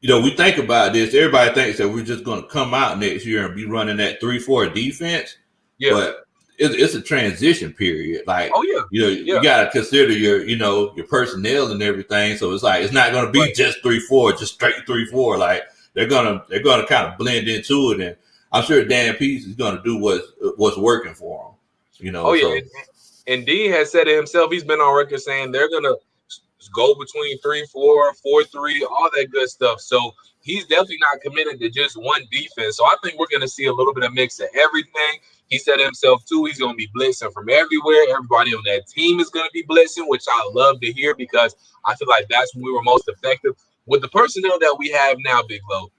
Speaker 1: we think about this. Everybody thinks that we're just going to come out next year and be running that 3-4 defense. Yeah. But it's a transition period. Like, you got to consider your personnel and everything. So it's like, it's not going to be just 3-4, just straight 3-4. Like, they're gonna kind of blend into it, and I'm sure Dan Pease is going to do what's working for him.
Speaker 2: And Dean has said it himself. He's been on record saying they're going to go between 3-4, 4-3, all that good stuff. So he's definitely not committed to just one defense. So I think we're going to see a little bit of mix of everything. He said himself too, he's going to be blitzing from everywhere. Everybody on that team is going to be blitzing, which I love to hear, because I feel like that's when we were most effective. With the personnel that we have now, Big Lo,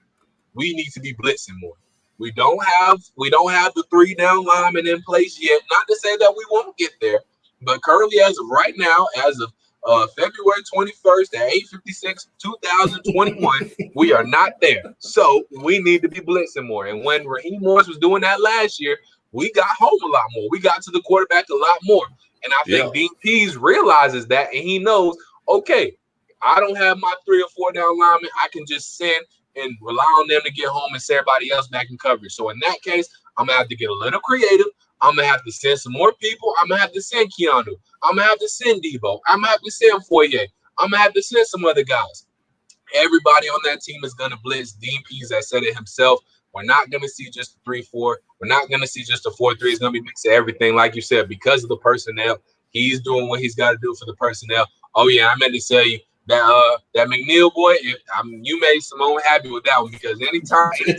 Speaker 2: we need to be blitzing more. We don't have the 3 down linemen in place yet. Not to say that we won't get there, but currently, as of right now, as of February 21st at 8:56, 2021, we are not there. So we need to be blitzing more. And when Raheem Morris was doing that last year, we got home a lot more. We got to the quarterback a lot more. And I think Dean Pease realizes that, and he knows, okay, I don't have my 3 or 4 down linemen. I can just send and rely on them to get home and send everybody else back in coverage. So in that case, I'm going to have to get a little creative. I'm going to have to send some more people. I'm going to have to send Keanu. I'm going to have to send Debo. I'm going to have to send Foye. I'm going to have to send some other guys. Everybody on that team is going to blitz. Dean Pease has said it himself. We're not going to see just a 3-4. We're not going to see just a 4-3. It's going to be mixed of everything, like you said, because of the personnel. He's doing what he's got to do for the personnel. Oh, yeah, I meant to tell you that McNeil boy, you made Simone happy with that one, because anytime a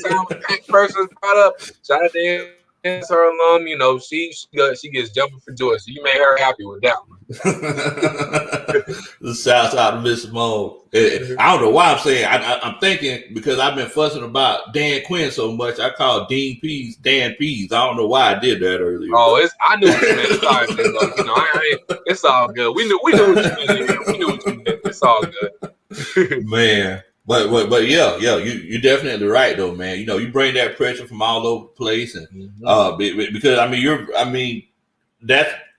Speaker 2: person is brought up, shout out to her alum, she gets jumping for joy. So you made her happy with that one.
Speaker 1: The shouts out to Miss Simone. I don't know why I'm saying. I'm thinking, because I've been fussing about Dan Quinn so much, I called Dean Pease Dan Pease. I don't know why I did that earlier.
Speaker 2: Oh, I knew what you meant. Sorry, it's all good. We knew what you meant. We knew what you meant. It's all good.
Speaker 1: Man. But yeah, you're definitely right though, man. You bring that pressure from all over the place, and because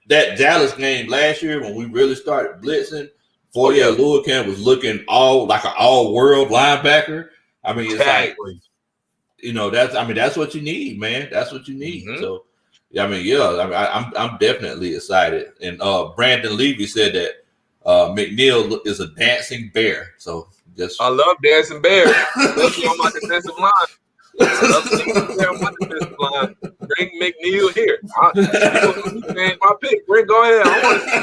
Speaker 1: that Dallas game last year when we really started blitzing, Foye Oluokun was looking like an all-world linebacker. I mean, it's exactly. That's what you need, man. That's what you need. Mm-hmm. So, I'm definitely excited. And Brandon Levy said that McNeil is a dancing bear. So.
Speaker 2: I love dancing bears, especially on my defensive line. I love dancing bears on my defensive line. Bring McNeil here. My pick. Go ahead. I want to see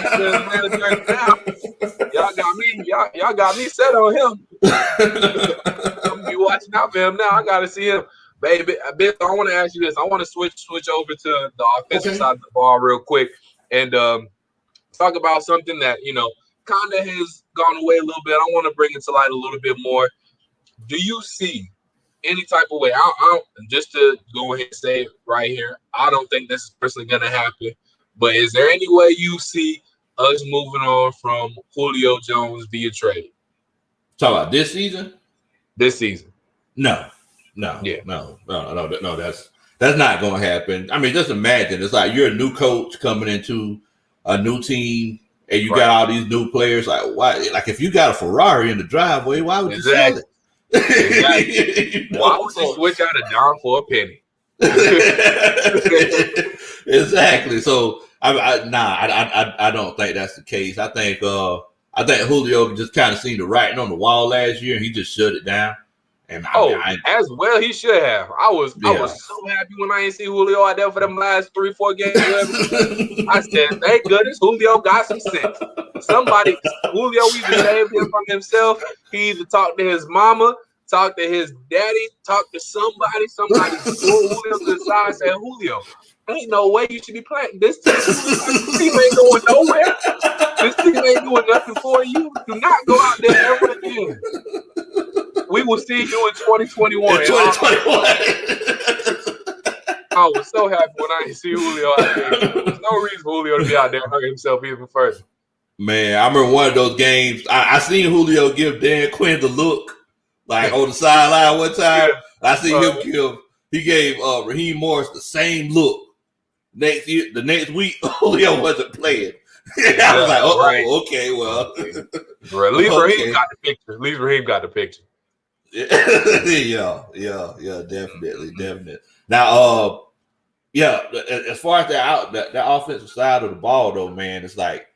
Speaker 2: the now. Y'all got me set on him. I'm gonna be watching out for him now. I gotta see him, baby. I want to ask you this. I want to switch over to the offensive side of the ball real quick and talk about something that kind of has gone away a little bit. I want to bring it to light a little bit more. Do you see any type of way? Just to go ahead and say it right here, I don't think this is personally going to happen. But is there any way you see us moving on from Julio Jones via trade?
Speaker 1: Talk about this season?
Speaker 2: This season.
Speaker 1: No. That's not going to happen. I mean, just imagine. It's like you're a new coach coming into a new team. and you got all these new players. Like why? Like if you got a Ferrari in the driveway, why would you sell it?
Speaker 2: Exactly. Why would you switch out a dime for a penny?
Speaker 1: Exactly. So I don't think that's the case. I think Julio just kind of seen the writing on the wall last year, and he just shut it down. And
Speaker 2: as well he should have. I was so happy when I didn't see Julio out there for them last 3-4 games. I said, thank goodness Julio got some sense. Julio either saved him from himself. He either talked to his mama, talked to his daddy, talked to somebody. Somebody pulled Julio to the side and said, Julio, ain't no way you should be playing. This team ain't going nowhere. This team ain't doing nothing for you. Do not go out there ever again. We will see you in 2021.
Speaker 1: In 2021.
Speaker 2: I was so happy when I didn't see Julio out there. There's no reason for Julio to be out there and hurt himself even further.
Speaker 1: Man, I remember one of those games. I seen Julio give Dan Quinn the look, like on the sideline one time. Yeah. I seen him he gave Raheem Morris the same look. The next week, Julio wasn't playing. I was like, okay, well.
Speaker 2: At least Raheem got the picture. At least Raheem got the picture.
Speaker 1: Yeah, definitely. Now, as far as that offensive side of the ball, though, man, it's like,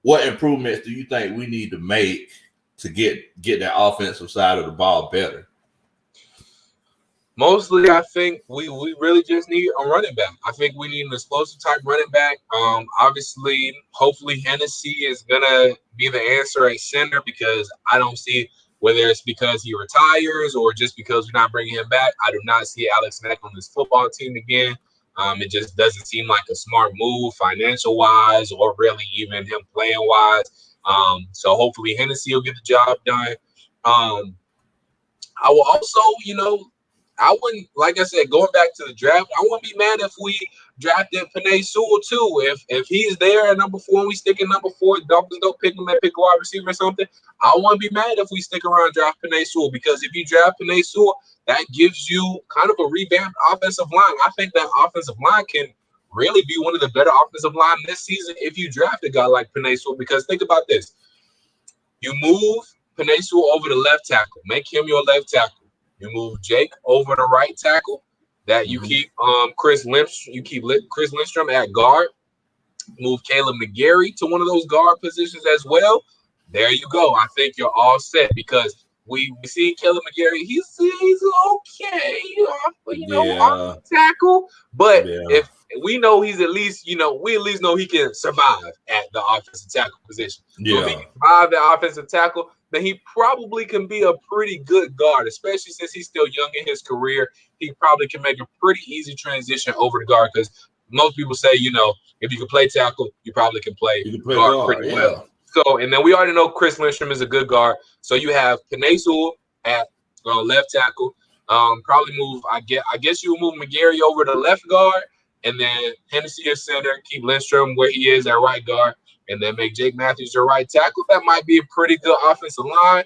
Speaker 1: what improvements do you think we need to make to get that offensive side of the ball better?
Speaker 2: Mostly, I think we really just need a running back. I think we need an explosive type running back. Obviously, hopefully Hennessy is gonna be the answer at center, because I don't see, whether it's because he retires or just because we're not bringing him back, I do not see Alex Mack on this football team again. It just doesn't seem like a smart move financial wise, or really even him playing wise. So hopefully Hennessy will get the job done. I will also, I wouldn't, like I said, going back to the draft, I wouldn't be mad if we drafted Penei Sewell too. If he's there at number 4 and we stick in number 4, Dolphins don't pick him and pick a wide receiver or something, I wouldn't be mad if we stick around and draft Penei Sewell, because if you draft Penei Sewell, that gives you kind of a revamped offensive line. I think that offensive line can really be one of the better offensive line this season if you draft a guy like Penei Sewell, because think about this. You move Penei Sewell over to left tackle, make him your left tackle. You move Jake over to right tackle. That you keep Chris Lindstrom at guard. Move Caleb McGarry to one of those guard positions as well. There you go. I think you're all set, because we see Caleb McGarry. He's okay, on the tackle. But if we know he's at least, we at least know he can survive at the offensive tackle position. Yeah. So if he can survive the offensive tackle, then he probably can be a pretty good guard, especially since he's still young in his career. He probably can make a pretty easy transition over to guard, because most people say, if you can play tackle, you probably can play guard pretty well. So, and then we already know Chris Lindstrom is a good guard. So you have Penei Sewell at left tackle. Probably move, I guess you will move McGarry over to left guard, and then Hennessy at center, keep Lindstrom where he is at right guard, and then make Jake Matthews your right tackle. That might be a pretty good offensive line.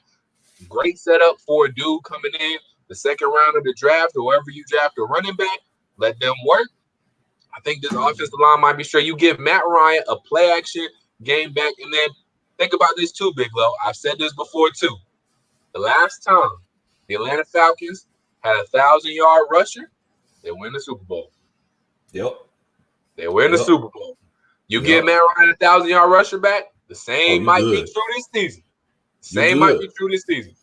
Speaker 2: Great setup for a dude coming in the second round of the draft, or wherever you draft a running back. Let them work. I think this offensive line might be straight. You give Matt Ryan a play action game back, and then think about this too, Big Low. I've said this before too. The last time the Atlanta Falcons had a 1,000-yard rusher, they win the Super Bowl.
Speaker 1: Yep.
Speaker 2: They win the Super Bowl. You give Matt Ryan a 1,000-yard rusher back, the same might be true this season. Might be true this season.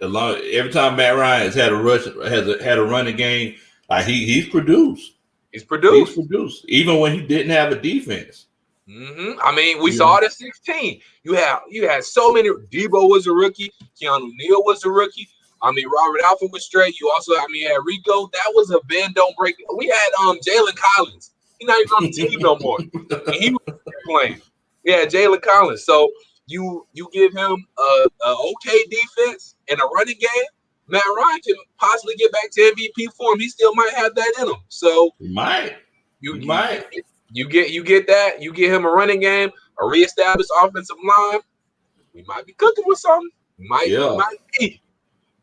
Speaker 1: Every time Matt Ryan has had a running game, he's produced.
Speaker 2: He's produced.
Speaker 1: Even when he didn't have a defense.
Speaker 2: Mm-hmm. I mean, we saw it at 16. You had so many. Debo was a rookie. Keanu Neal was a rookie. I mean, Robert Alford was straight. You also, had Rico. That was a bend don't break. We had Jalen Collins. He's not even on the team no more. And he was playing. Yeah, Jalen Collins. So you give him a okay defense and a running game. Matt Ryan can possibly get back to MVP form. He still might have that in him. So
Speaker 1: he might.
Speaker 2: You get that. You get him a running game, a reestablished offensive line. We might be cooking with something. Might be.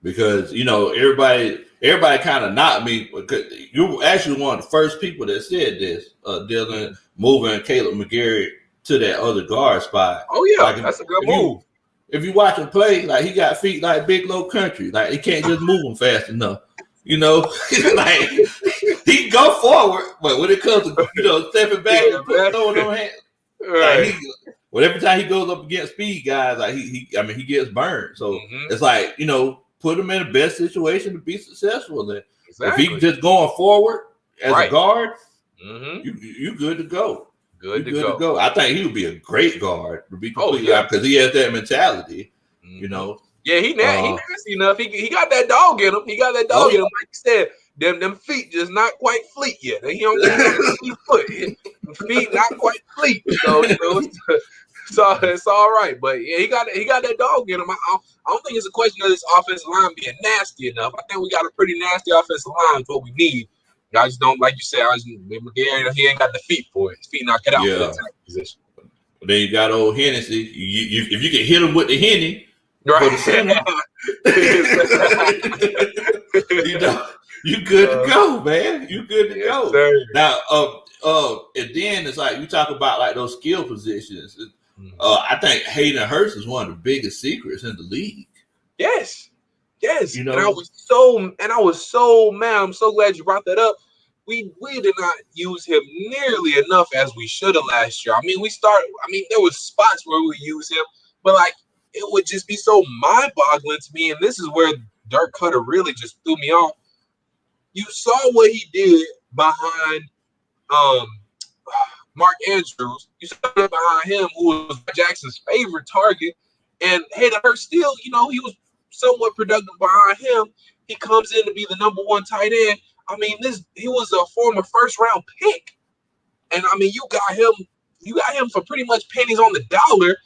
Speaker 1: Because everybody kind of knocked me. Because you were actually one of the first people that said this, Dylan, moving Caleb McGarry to that other guard spot.
Speaker 2: Oh yeah,
Speaker 1: like
Speaker 2: that's a good move.
Speaker 1: If you watch him play, like he got feet like big low Kuntry, like he can't just move them fast enough. Like he can go forward, but when it comes to stepping back and throwing on hands, right. Like every time he goes up against speed guys, like he gets burned. So it's like put him in the best situation to be successful. And if he just going forward as a guard, you good to go. Good to go. I think he would be a great guard to be completely honest, because he has that mentality.
Speaker 2: Yeah, he nasty enough. He got that dog in him. He got that dog in him. Like you said, them feet just not quite fleet yet. He don't get no foot. Feet not quite fleet. So so it's all right. But yeah, he got that dog in him. I don't think it's a question of this offensive line being nasty enough. I think we got a pretty nasty offensive line for what we need. I just don't, like you said, he ain't got the feet for it. His feet not cut out for that type of position.
Speaker 1: Then you got old Hennessy. If you can hit him with the Henny for the center, you good to go, man. You good to go. Sir. Now, and then it's like you talk about like those skill positions. I think Hayden Hurst is one of the biggest secrets in the league. Yes. And I was so mad. I'm so glad you brought that up. We did not use him nearly enough as we should have last year. There was spots where we used him, but like it would just be so mind-boggling to me. And this is where Dirk Cutter really just threw me off. You saw what he did behind Mark Andrews. You saw it behind him, who was Jackson's favorite target. And Hayden Hurst still, he was somewhat productive behind him. He comes in to be the number one tight end. He was a former first-round pick. And, you got him for pretty much pennies on the dollar,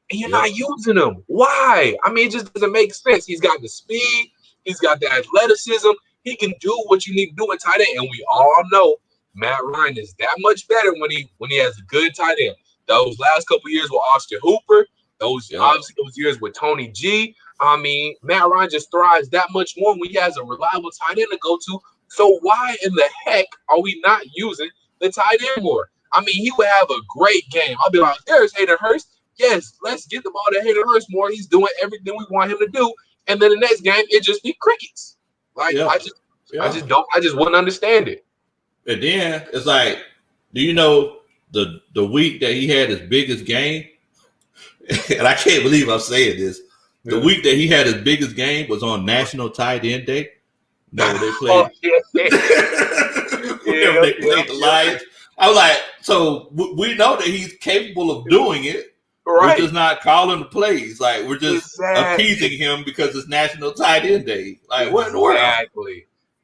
Speaker 1: and you're not using him. Why? It just doesn't make sense. He's got the speed. He's got the athleticism. He can do what you need to do in tight end. And we all know Matt Ryan is that much better when he has a good tight end. Those last couple years with Austin Hooper, obviously those years with Tony G. Matt Ryan just thrives that much more when he has a reliable tight end to go to. So why in the heck are we not using the tight end more? He would have a great game. I'll be like, there's Hayden Hurst. Yes, let's get the ball to Hayden Hurst more. He's doing everything we want him to do. And then the next game, it just be crickets. I just wouldn't understand it. And then it's like, do you know the week that he had his biggest game? And I can't believe I'm saying this. The week that he had his biggest game was on National Tight End Day. No, they played. They played the Lions. I was like, so we know that he's capable of doing it. Right. We're just not calling the plays. Like we're just appeasing him because it's National Tight End Day. Like what in the world?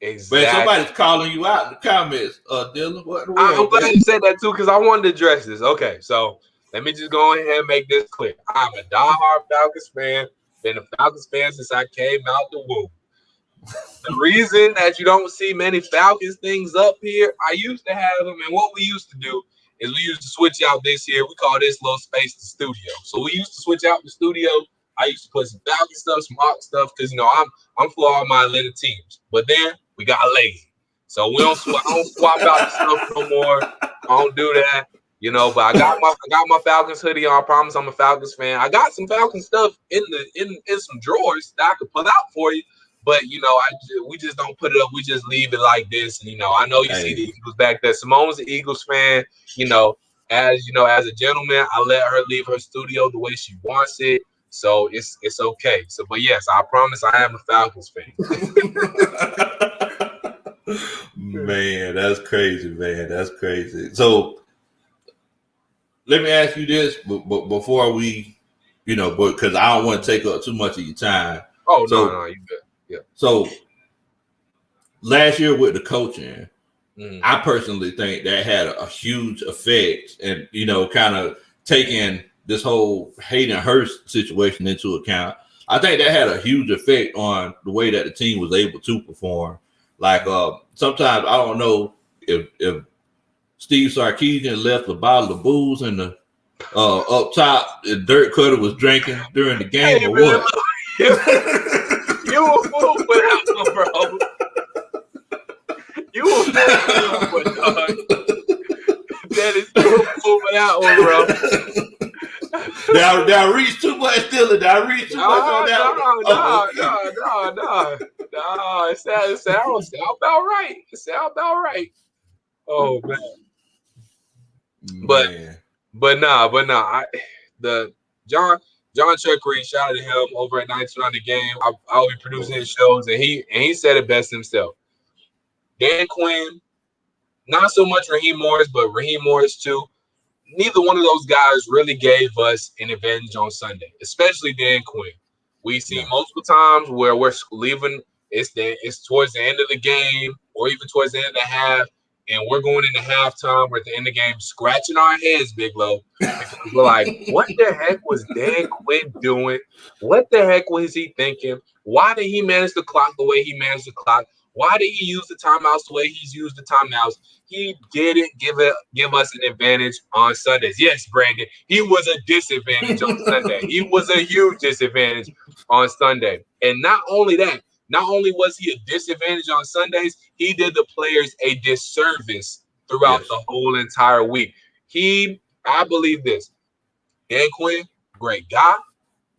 Speaker 1: Exactly. But somebody's calling you out in the comments, Dylan. What in the world?
Speaker 2: I'm glad you said that too, because I wanted to address this. Okay, so let me just go ahead and make this clear. I'm a diehard Falcons fan. Been a Falcons fan since I came out the womb. The reason that you don't see many Falcons things up here, I used to have them, and what we used to do is we used to switch out this here. We call this little space the studio. So we used to switch out the studio. I used to put some Falcon stuff, some Hawk stuff, because I'm for all my Atlanta teams. But then we got lazy, so I don't swap out the stuff no more. I don't do that. But I got my Falcons hoodie on. I promise I'm a Falcons fan. I got some Falcons stuff in some drawers that I could pull out for you. But we just don't put it up. We just leave it like this. And I know you see the Eagles back there. Simone's an Eagles fan. As a gentleman, I let her leave her studio the way she wants it. So it's okay. So, but yes, I promise I am a Falcons fan.
Speaker 1: Man, that's crazy, man. That's crazy. So let me ask you this, but before we, because I don't want to take up too much of your time.
Speaker 2: Oh, no, you good. Yeah.
Speaker 1: So last year with the coaching, I personally think that had a huge effect, and kind of taking this whole Hayden Hurst situation into account. I think that had a huge effect on the way that the team was able to perform. Like sometimes I don't know if Steve Sarkisian left a bottle of booze in the up top and Dirk Cutter was drinking during the game or what.
Speaker 2: You a fool for that one, bro. You a fool for that one, dog. That is you a fool for that one, bro.
Speaker 1: Did I reach too much, Dylan? Did I reach too much on that one?
Speaker 2: No. It sounds about right. It sounds about right. Oh man. But nah. The John Chuck Reed, shout out to him over at 92 on the game. I'll be producing his shows, and he said it best himself. Dan Quinn, not so much Raheem Morris, but Raheem Morris too. Neither one of those guys really gave us an advantage on Sunday, especially Dan Quinn. We see multiple times where we're leaving. It's towards the end of the game, or even towards the end of the half, and we're going into halftime. We're at the end of the game, scratching our heads, Big Low. We're like, what the heck was Dan Quinn doing? What the heck was he thinking? Why did he manage the clock the way he managed the clock? Why did he use the timeouts the way he's used the timeouts? He didn't give us an advantage on Sundays. Yes, Brandon, he was a disadvantage on Sunday. He was a huge disadvantage on Sunday. And not only that, not only was he a disadvantage on Sundays, he did the players a disservice throughout the whole entire week. I believe this. Dan Quinn, great guy,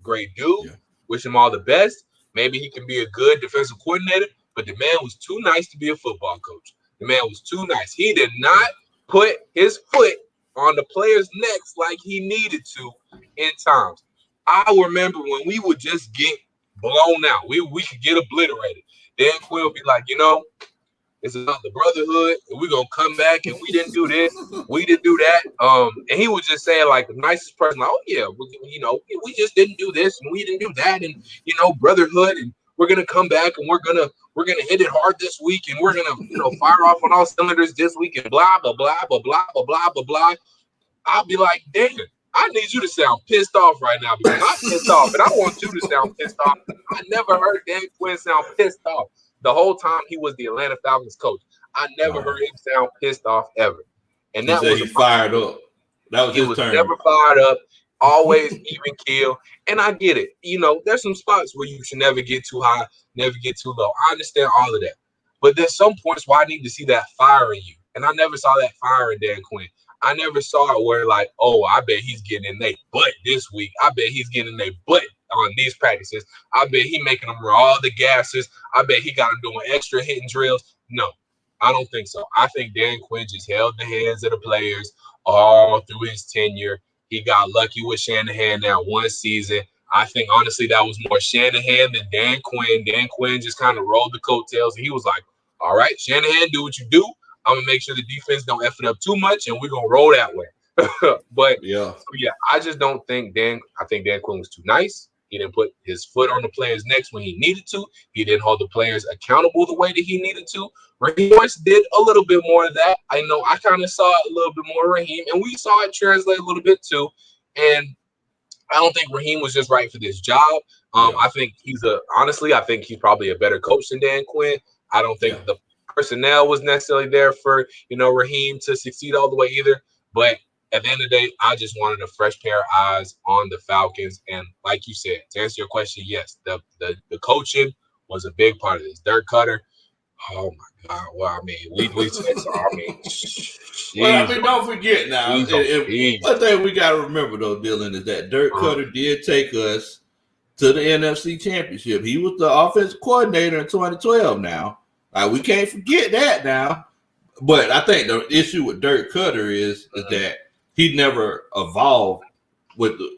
Speaker 2: great dude. Yeah. Wish him all the best. Maybe he can be a good defensive coordinator, but the man was too nice to be a football coach. The man was too nice. He did not put his foot on the players' necks like he needed to in times. I remember when we would just get blown out. We could get obliterated. Dan Quinn would be like, it's about the brotherhood, and we're going to come back, and we didn't do this, we didn't do that. And he was just saying, like, the nicest person, like, oh, yeah, we just didn't do this, and we didn't do that, and, brotherhood, and we're going to come back, and we're gonna hit it hard this week, and we're going to, fire off on all cylinders this week, and blah, blah, blah, blah, blah, blah, blah, blah, blah. I'll be like, Dan, I need you to sound pissed off right now, because I'm pissed off, and I want you to sound pissed off. I never heard Dan Quinn sound pissed off. The whole time he was the Atlanta Falcons coach, I never heard him sound pissed off ever. And that was
Speaker 1: fired up. That was his turn.
Speaker 2: Never fired up, always even keel. And I get it. There's some spots where you should never get too high, never get too low. I understand all of that. But there's some points where I need to see that fire in you. And I never saw that fire in Dan Quinn. I never saw it where like, oh, I bet he's getting in their butt this week. I bet he's getting in their butt on these practices. I bet he making them run all the gases. I bet he got them doing extra hitting drills. No, I don't think so. I think Dan Quinn just held the hands of the players all through his tenure. He got lucky with Shanahan that one season. I think, honestly, that was more Shanahan than Dan Quinn. Dan Quinn just kind of rolled the coattails. And he was like, all right, Shanahan, do what you do. I'm going to make sure the defense don't F it up too much, and we're going to roll that way. But, I just don't think I think Dan Quinn was too nice. He didn't put his foot on the players' necks when he needed to. He didn't hold the players accountable the way that he needed to. Raheem did a little bit more of that. I know I kind of saw it a little bit more, Raheem, and we saw it translate a little bit too. And I don't think Raheem was just right for this job. I think I think he's probably a better coach than Dan Quinn. I don't think the personnel was necessarily there for, Raheem to succeed all the way either. But at the end of the day, I just wanted a fresh pair of eyes on the Falcons. And like you said, to answer your question, yes, the coaching was a big part of this. Dirk Cutter, oh my God. Well, I mean, we said so. I mean,
Speaker 1: don't forget now. One thing we got to remember, though, Dylan, is that Dirk Cutter did take us to the NFC Championship. He was the offensive coordinator in 2012 now. We can't forget that now. But I think the issue with Dirk Cutter is that he never evolved with the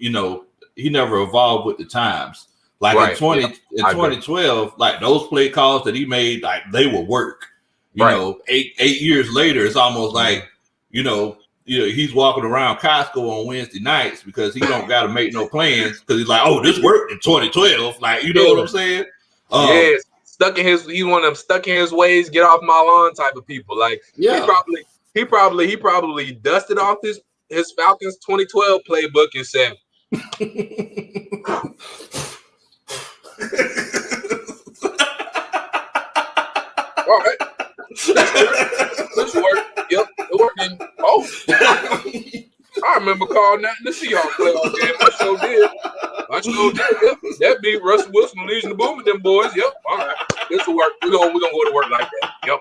Speaker 1: times. Like in 2012, like those play calls that he made, like they would work. You know, eight years later, it's almost like, he's walking around Costco on Wednesday nights because he don't got to make no plans because he's like, oh, this worked in 2012. Like, you know what I'm saying?
Speaker 2: Yes. He's one of them stuck in his ways, get off my lawn type of people. Like he probably dusted off his Falcons 2012 playbook and said, all right, this work. Yep, it working. Oh, I remember calling that in the Seahawks playoff game. I sure did. Yep. That beat Russell Wilson and Legion of Boom and them boys. Yep. All right. This will work. We're gonna go to work like that. Yep.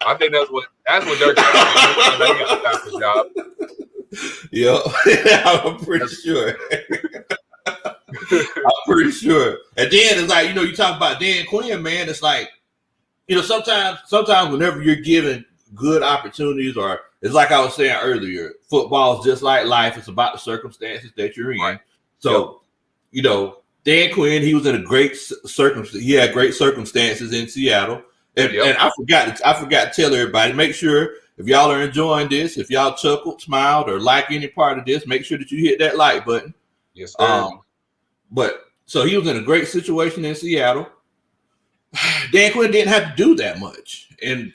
Speaker 2: I think that's what Dirk got the job.
Speaker 1: Yeah, I'm pretty sure. I'm pretty sure. And then it's like, you talk about Dan Quinn, man. It's like, sometimes whenever you're given good opportunities, or it's like I was saying earlier, football is just like life. It's about the circumstances that you're in. Right. So, Dan Quinn, he was in a great circumstance. He had great circumstances in Seattle. And I forgot to tell everybody, make sure if y'all are enjoying this, if y'all chuckled, smiled, or like any part of this, make sure that you hit that like button.
Speaker 2: Yes, sir.
Speaker 1: But so he was in a great situation in Seattle. Dan Quinn didn't have to do that much. In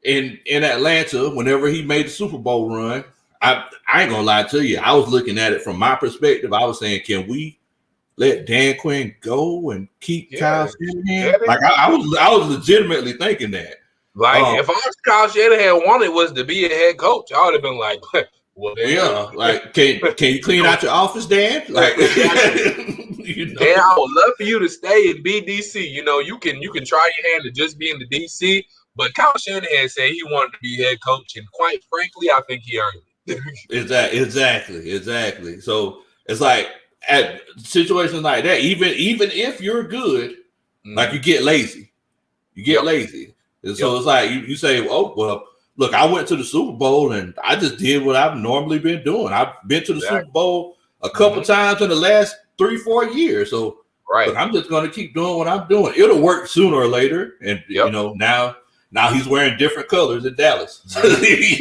Speaker 1: Atlanta, whenever he made the Super Bowl run, I ain't gonna lie to you, I was looking at it from my perspective. I was saying, can we let Dan Quinn go and keep Kyle Shanahan? Like I was legitimately thinking that.
Speaker 2: Like if I was Kyle Shanahan wanted was to be a head coach, I would have been like, well, Dan,
Speaker 1: like can you clean out your office, Dan? Like,
Speaker 2: Dan, I would love for you to stay in BDC. You can try your hand at just being the DC, but Kyle Shanahan said he wanted to be head coach, and quite frankly, I think he earned it.
Speaker 1: Exactly. So it's like at situations like that, even if you're good, like you get lazy. And so it's like you say, oh, well, look, I went to the Super Bowl and I just did what I've normally been doing. I've been to the Super Bowl a couple times in the last 3-4 years. So look, I'm just going to keep doing what I'm doing. It'll work sooner or later. And, now he's wearing different colors in Dallas.
Speaker 2: Exactly.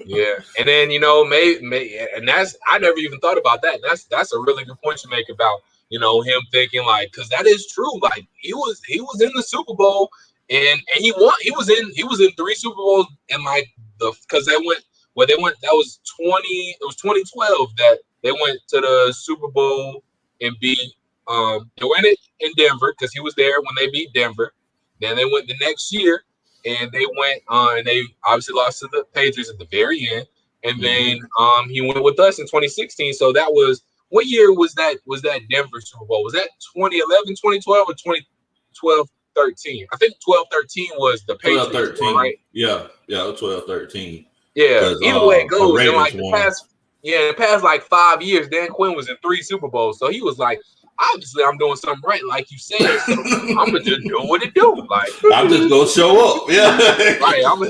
Speaker 2: Yeah. And then, maybe, and I never even thought about that. That's a really good point you make about, him thinking like, because that is true. Like he was in the Super Bowl and he won. He was in 3 Super Bowls and like because they went that was 2012 that they went to the Super Bowl and beat they went it in Denver because he was there when they beat Denver. Then they went the next year and they went and they obviously lost to the Patriots at the very end. And then he went with us in 2016. So that was, what year was that Denver Super Bowl? Was that 2011, 2012, or 2012, 13? I think 12-13 was the Patriots, right?
Speaker 1: Yeah, 12-13.
Speaker 2: Yeah, either way it goes, in like the past like 5 years, Dan Quinn was in 3 Super Bowls. So he was like, obviously I'm doing something right, like you said. So I'm gonna just do what it do. Like
Speaker 1: I'm just gonna show up. Yeah.
Speaker 2: Right. I'm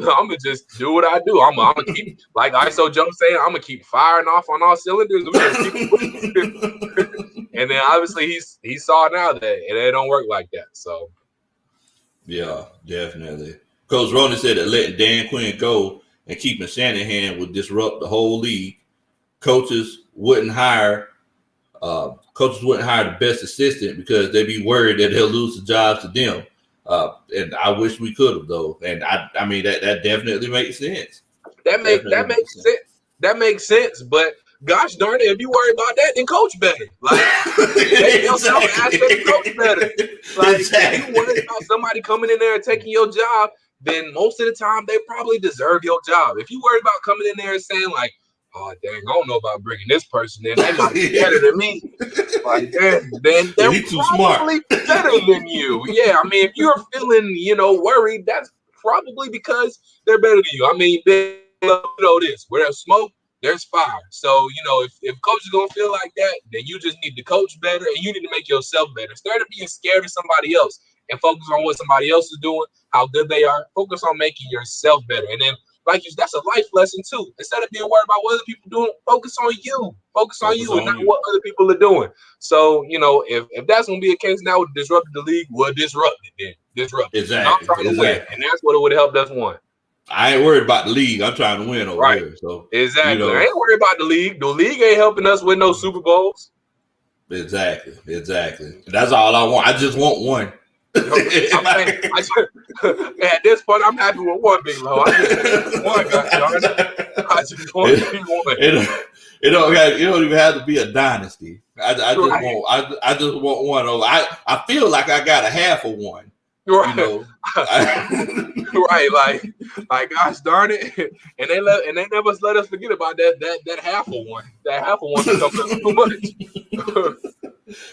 Speaker 2: gonna just do what I do. I'm gonna keep, like ISO Joe saying, I'm gonna keep firing off on all cylinders. And then obviously he saw now that it don't work like that. So
Speaker 1: yeah, definitely. Coach Roney said that letting Dan Quinn go and keeping Shanahan would disrupt the whole league. Coaches wouldn't hire the best assistant because they'd be worried that they'll lose the jobs to them. And I wish we could have though. And I mean that definitely makes sense.
Speaker 2: That makes sense. That makes sense. But gosh darn it, if you worry about that, then coach better. Like coach better. Like if you worry about somebody coming in there and taking your job, then most of the time they probably deserve your job. If you worry about coming in there and saying like, oh dang, I don't know about bringing this person in. They might be better than me. Like then they're probably better than you. Yeah, I mean, if you're feeling, worried, that's probably because they're better than you. I mean, this where there's smoke, there's fire. So if coach is gonna feel like that, then you just need to coach better and you need to make yourself better. Instead of being scared of somebody else and focus on what somebody else is doing, how good they are. Focus on making yourself better, and then. Like that's a life lesson too. Instead of being worried about what other people are doing, focus on you. Focus on you and not what other people are doing. So, if that's gonna be a case now with disrupting the league, well, disrupt it then. Disrupt it.
Speaker 1: Exactly.
Speaker 2: I'm trying to win, and that's what it would have helped us win.
Speaker 1: I ain't worried about the league. I'm trying to win over here. So
Speaker 2: exactly. I ain't worried about the league. The league ain't helping us win no Super Bowls.
Speaker 1: Exactly. That's all I want. I just want one.
Speaker 2: At this point, I'm happy with one, Big Low. I just want one.
Speaker 1: It don't even have to be a dynasty. I just want one. I feel like I got a half of one.
Speaker 2: Right. Right. Like gosh darn it. And they never let us forget about that half of one. That half of one becomes too much.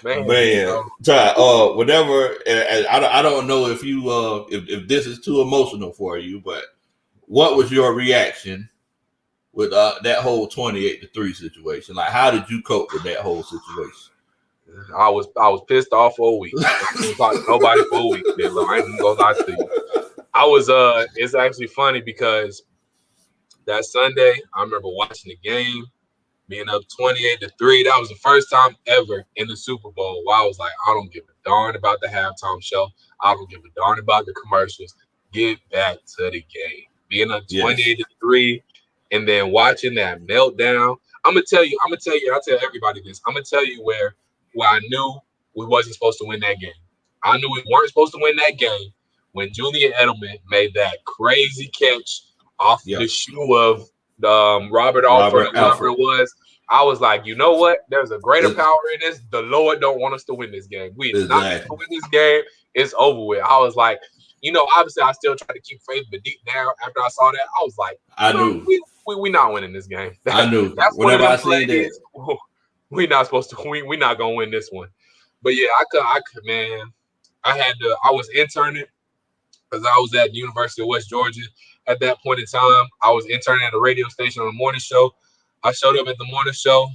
Speaker 2: Man,
Speaker 1: whenever I don't know if you if this is too emotional for you, but what was your reaction with that whole 28-3 situation? Like, how did you cope with that whole situation?
Speaker 2: I was pissed off for a week. I didn't talk to nobody for a week. I ain't gonna lie to you. I was it's actually funny because that Sunday I remember watching the game, being up 28-3. That was the first time ever in the Super Bowl where I was like, I don't give a darn about the halftime show. I don't give a darn about the commercials. Get back to the game. Being up 28-3 and then watching that meltdown. I'm gonna tell you, I'll tell everybody this. I'm gonna tell you where I knew we wasn't supposed to win that game. I knew we weren't supposed to win that game when Julian Edelman made that crazy catch off the shoe of Robert Alford, whoever it was. I was like, you know what? There's a greater power in this. The Lord don't want us to win this game. We not going to win this game. It's over with. I was like, obviously I still try to keep faith, but deep down after I saw that, I was like, I knew we not winning this game.
Speaker 1: I knew.
Speaker 2: That's
Speaker 1: whenever I see that.
Speaker 2: We not supposed to. We not gonna win this one. But yeah, I could, man. I was interning because I was at the University of West Georgia at that point in time. I was interning at a radio station on the morning show. I showed up at the morning show.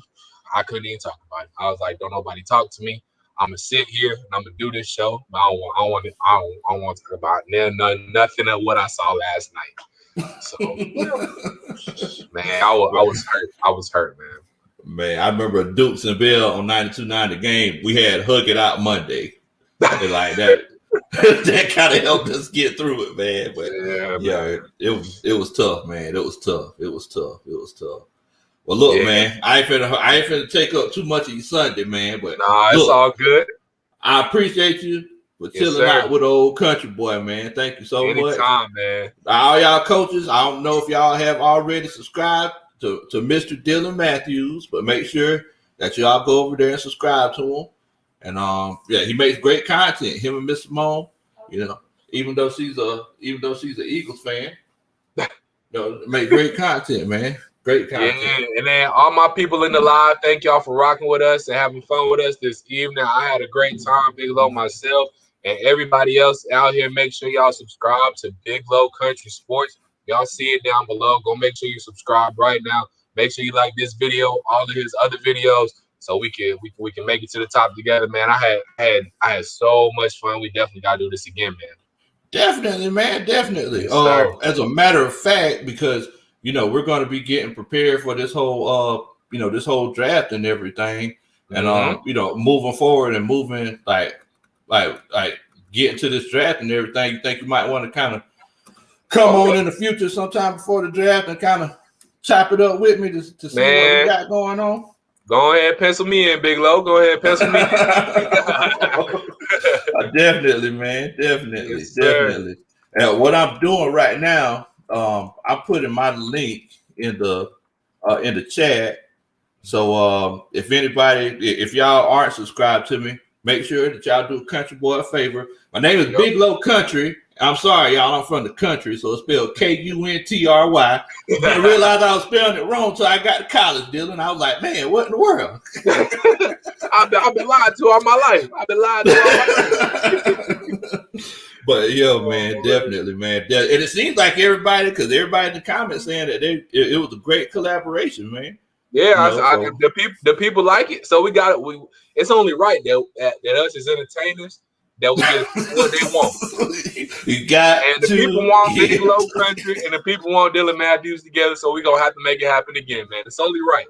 Speaker 2: I couldn't even talk about it. I was like, don't nobody talk to me. I'm gonna sit here and I'm gonna do this show. But I don't want to talk about nothing of what I saw last night. So, man, I was hurt. I was hurt, man.
Speaker 1: Man, I remember Dukes and Bill on 92.9 the game. We had Hug It Out Monday. And like that. That kind of helped us get through it, man. But it was tough, man. It was tough. Well, look, man, I ain't finna take up too much of your Sunday, man. But
Speaker 2: it's all good.
Speaker 1: I appreciate you for chilling out with old country boy, man. Thank you so much.
Speaker 2: Anytime, man.
Speaker 1: All y'all coaches, I don't know if y'all have already subscribed to Mr. Dylan Matthews, but make sure that y'all go over there and subscribe to him. And he makes great content. Him and Miss Simone, even though she's an Eagles fan, make great content, man. Great content.
Speaker 2: Yeah, and then all my people in the live, thank y'all for rocking with us and having fun with us this evening. I had a great time, Big Low, myself, and everybody else out here. Make sure y'all subscribe to Big Low Country Sports. Y'all see it down below. Go make sure you subscribe right now. Make sure you like this video, all of his other videos, so we can make it to the top together, man. I had so much fun. We definitely gotta do this again, man.
Speaker 1: Definitely, man. Definitely.
Speaker 2: Yes,
Speaker 1: as a matter of fact, because we're going to be getting prepared for this whole this whole draft and everything, and moving forward and moving like getting to this draft and everything. You think you might want to kind of come on in the future sometime before the draft and kind of chop it up with me to see what we got going on?
Speaker 2: Go ahead, pencil me in, Big Low. Go ahead, pencil me in.
Speaker 1: Definitely, man. Definitely, yes, definitely. And what I'm doing right now, I'm putting my link in the chat. So if y'all aren't subscribed to me, make sure that y'all do Country Boy a favor. My name is Big Low Country. I'm sorry, y'all. I'm from the country, so it's spelled Kuntry. I didn't realize I was spelling it wrong until I got to college, Dylan. I was like, man, what in the world?
Speaker 2: I've been lied to all my life.
Speaker 1: But man, definitely, man. And it seems like everybody in the comments saying that it was a great collaboration, man.
Speaker 2: Yeah, the people like it, so we got it. It's only right that us as entertainers that we get what they want.
Speaker 1: You got
Speaker 2: and the people want Big Low Country, and the people want Dylan Matthews together. So we're gonna have to make it happen again, man. It's only right.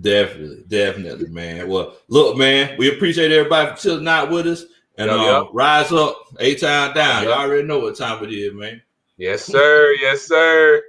Speaker 2: Definitely,
Speaker 1: man. Well, look, man, we appreciate everybody for chilling out with us. And rise up, A-time down. You already know what time it is, man.
Speaker 2: Yes, sir. Yes, sir.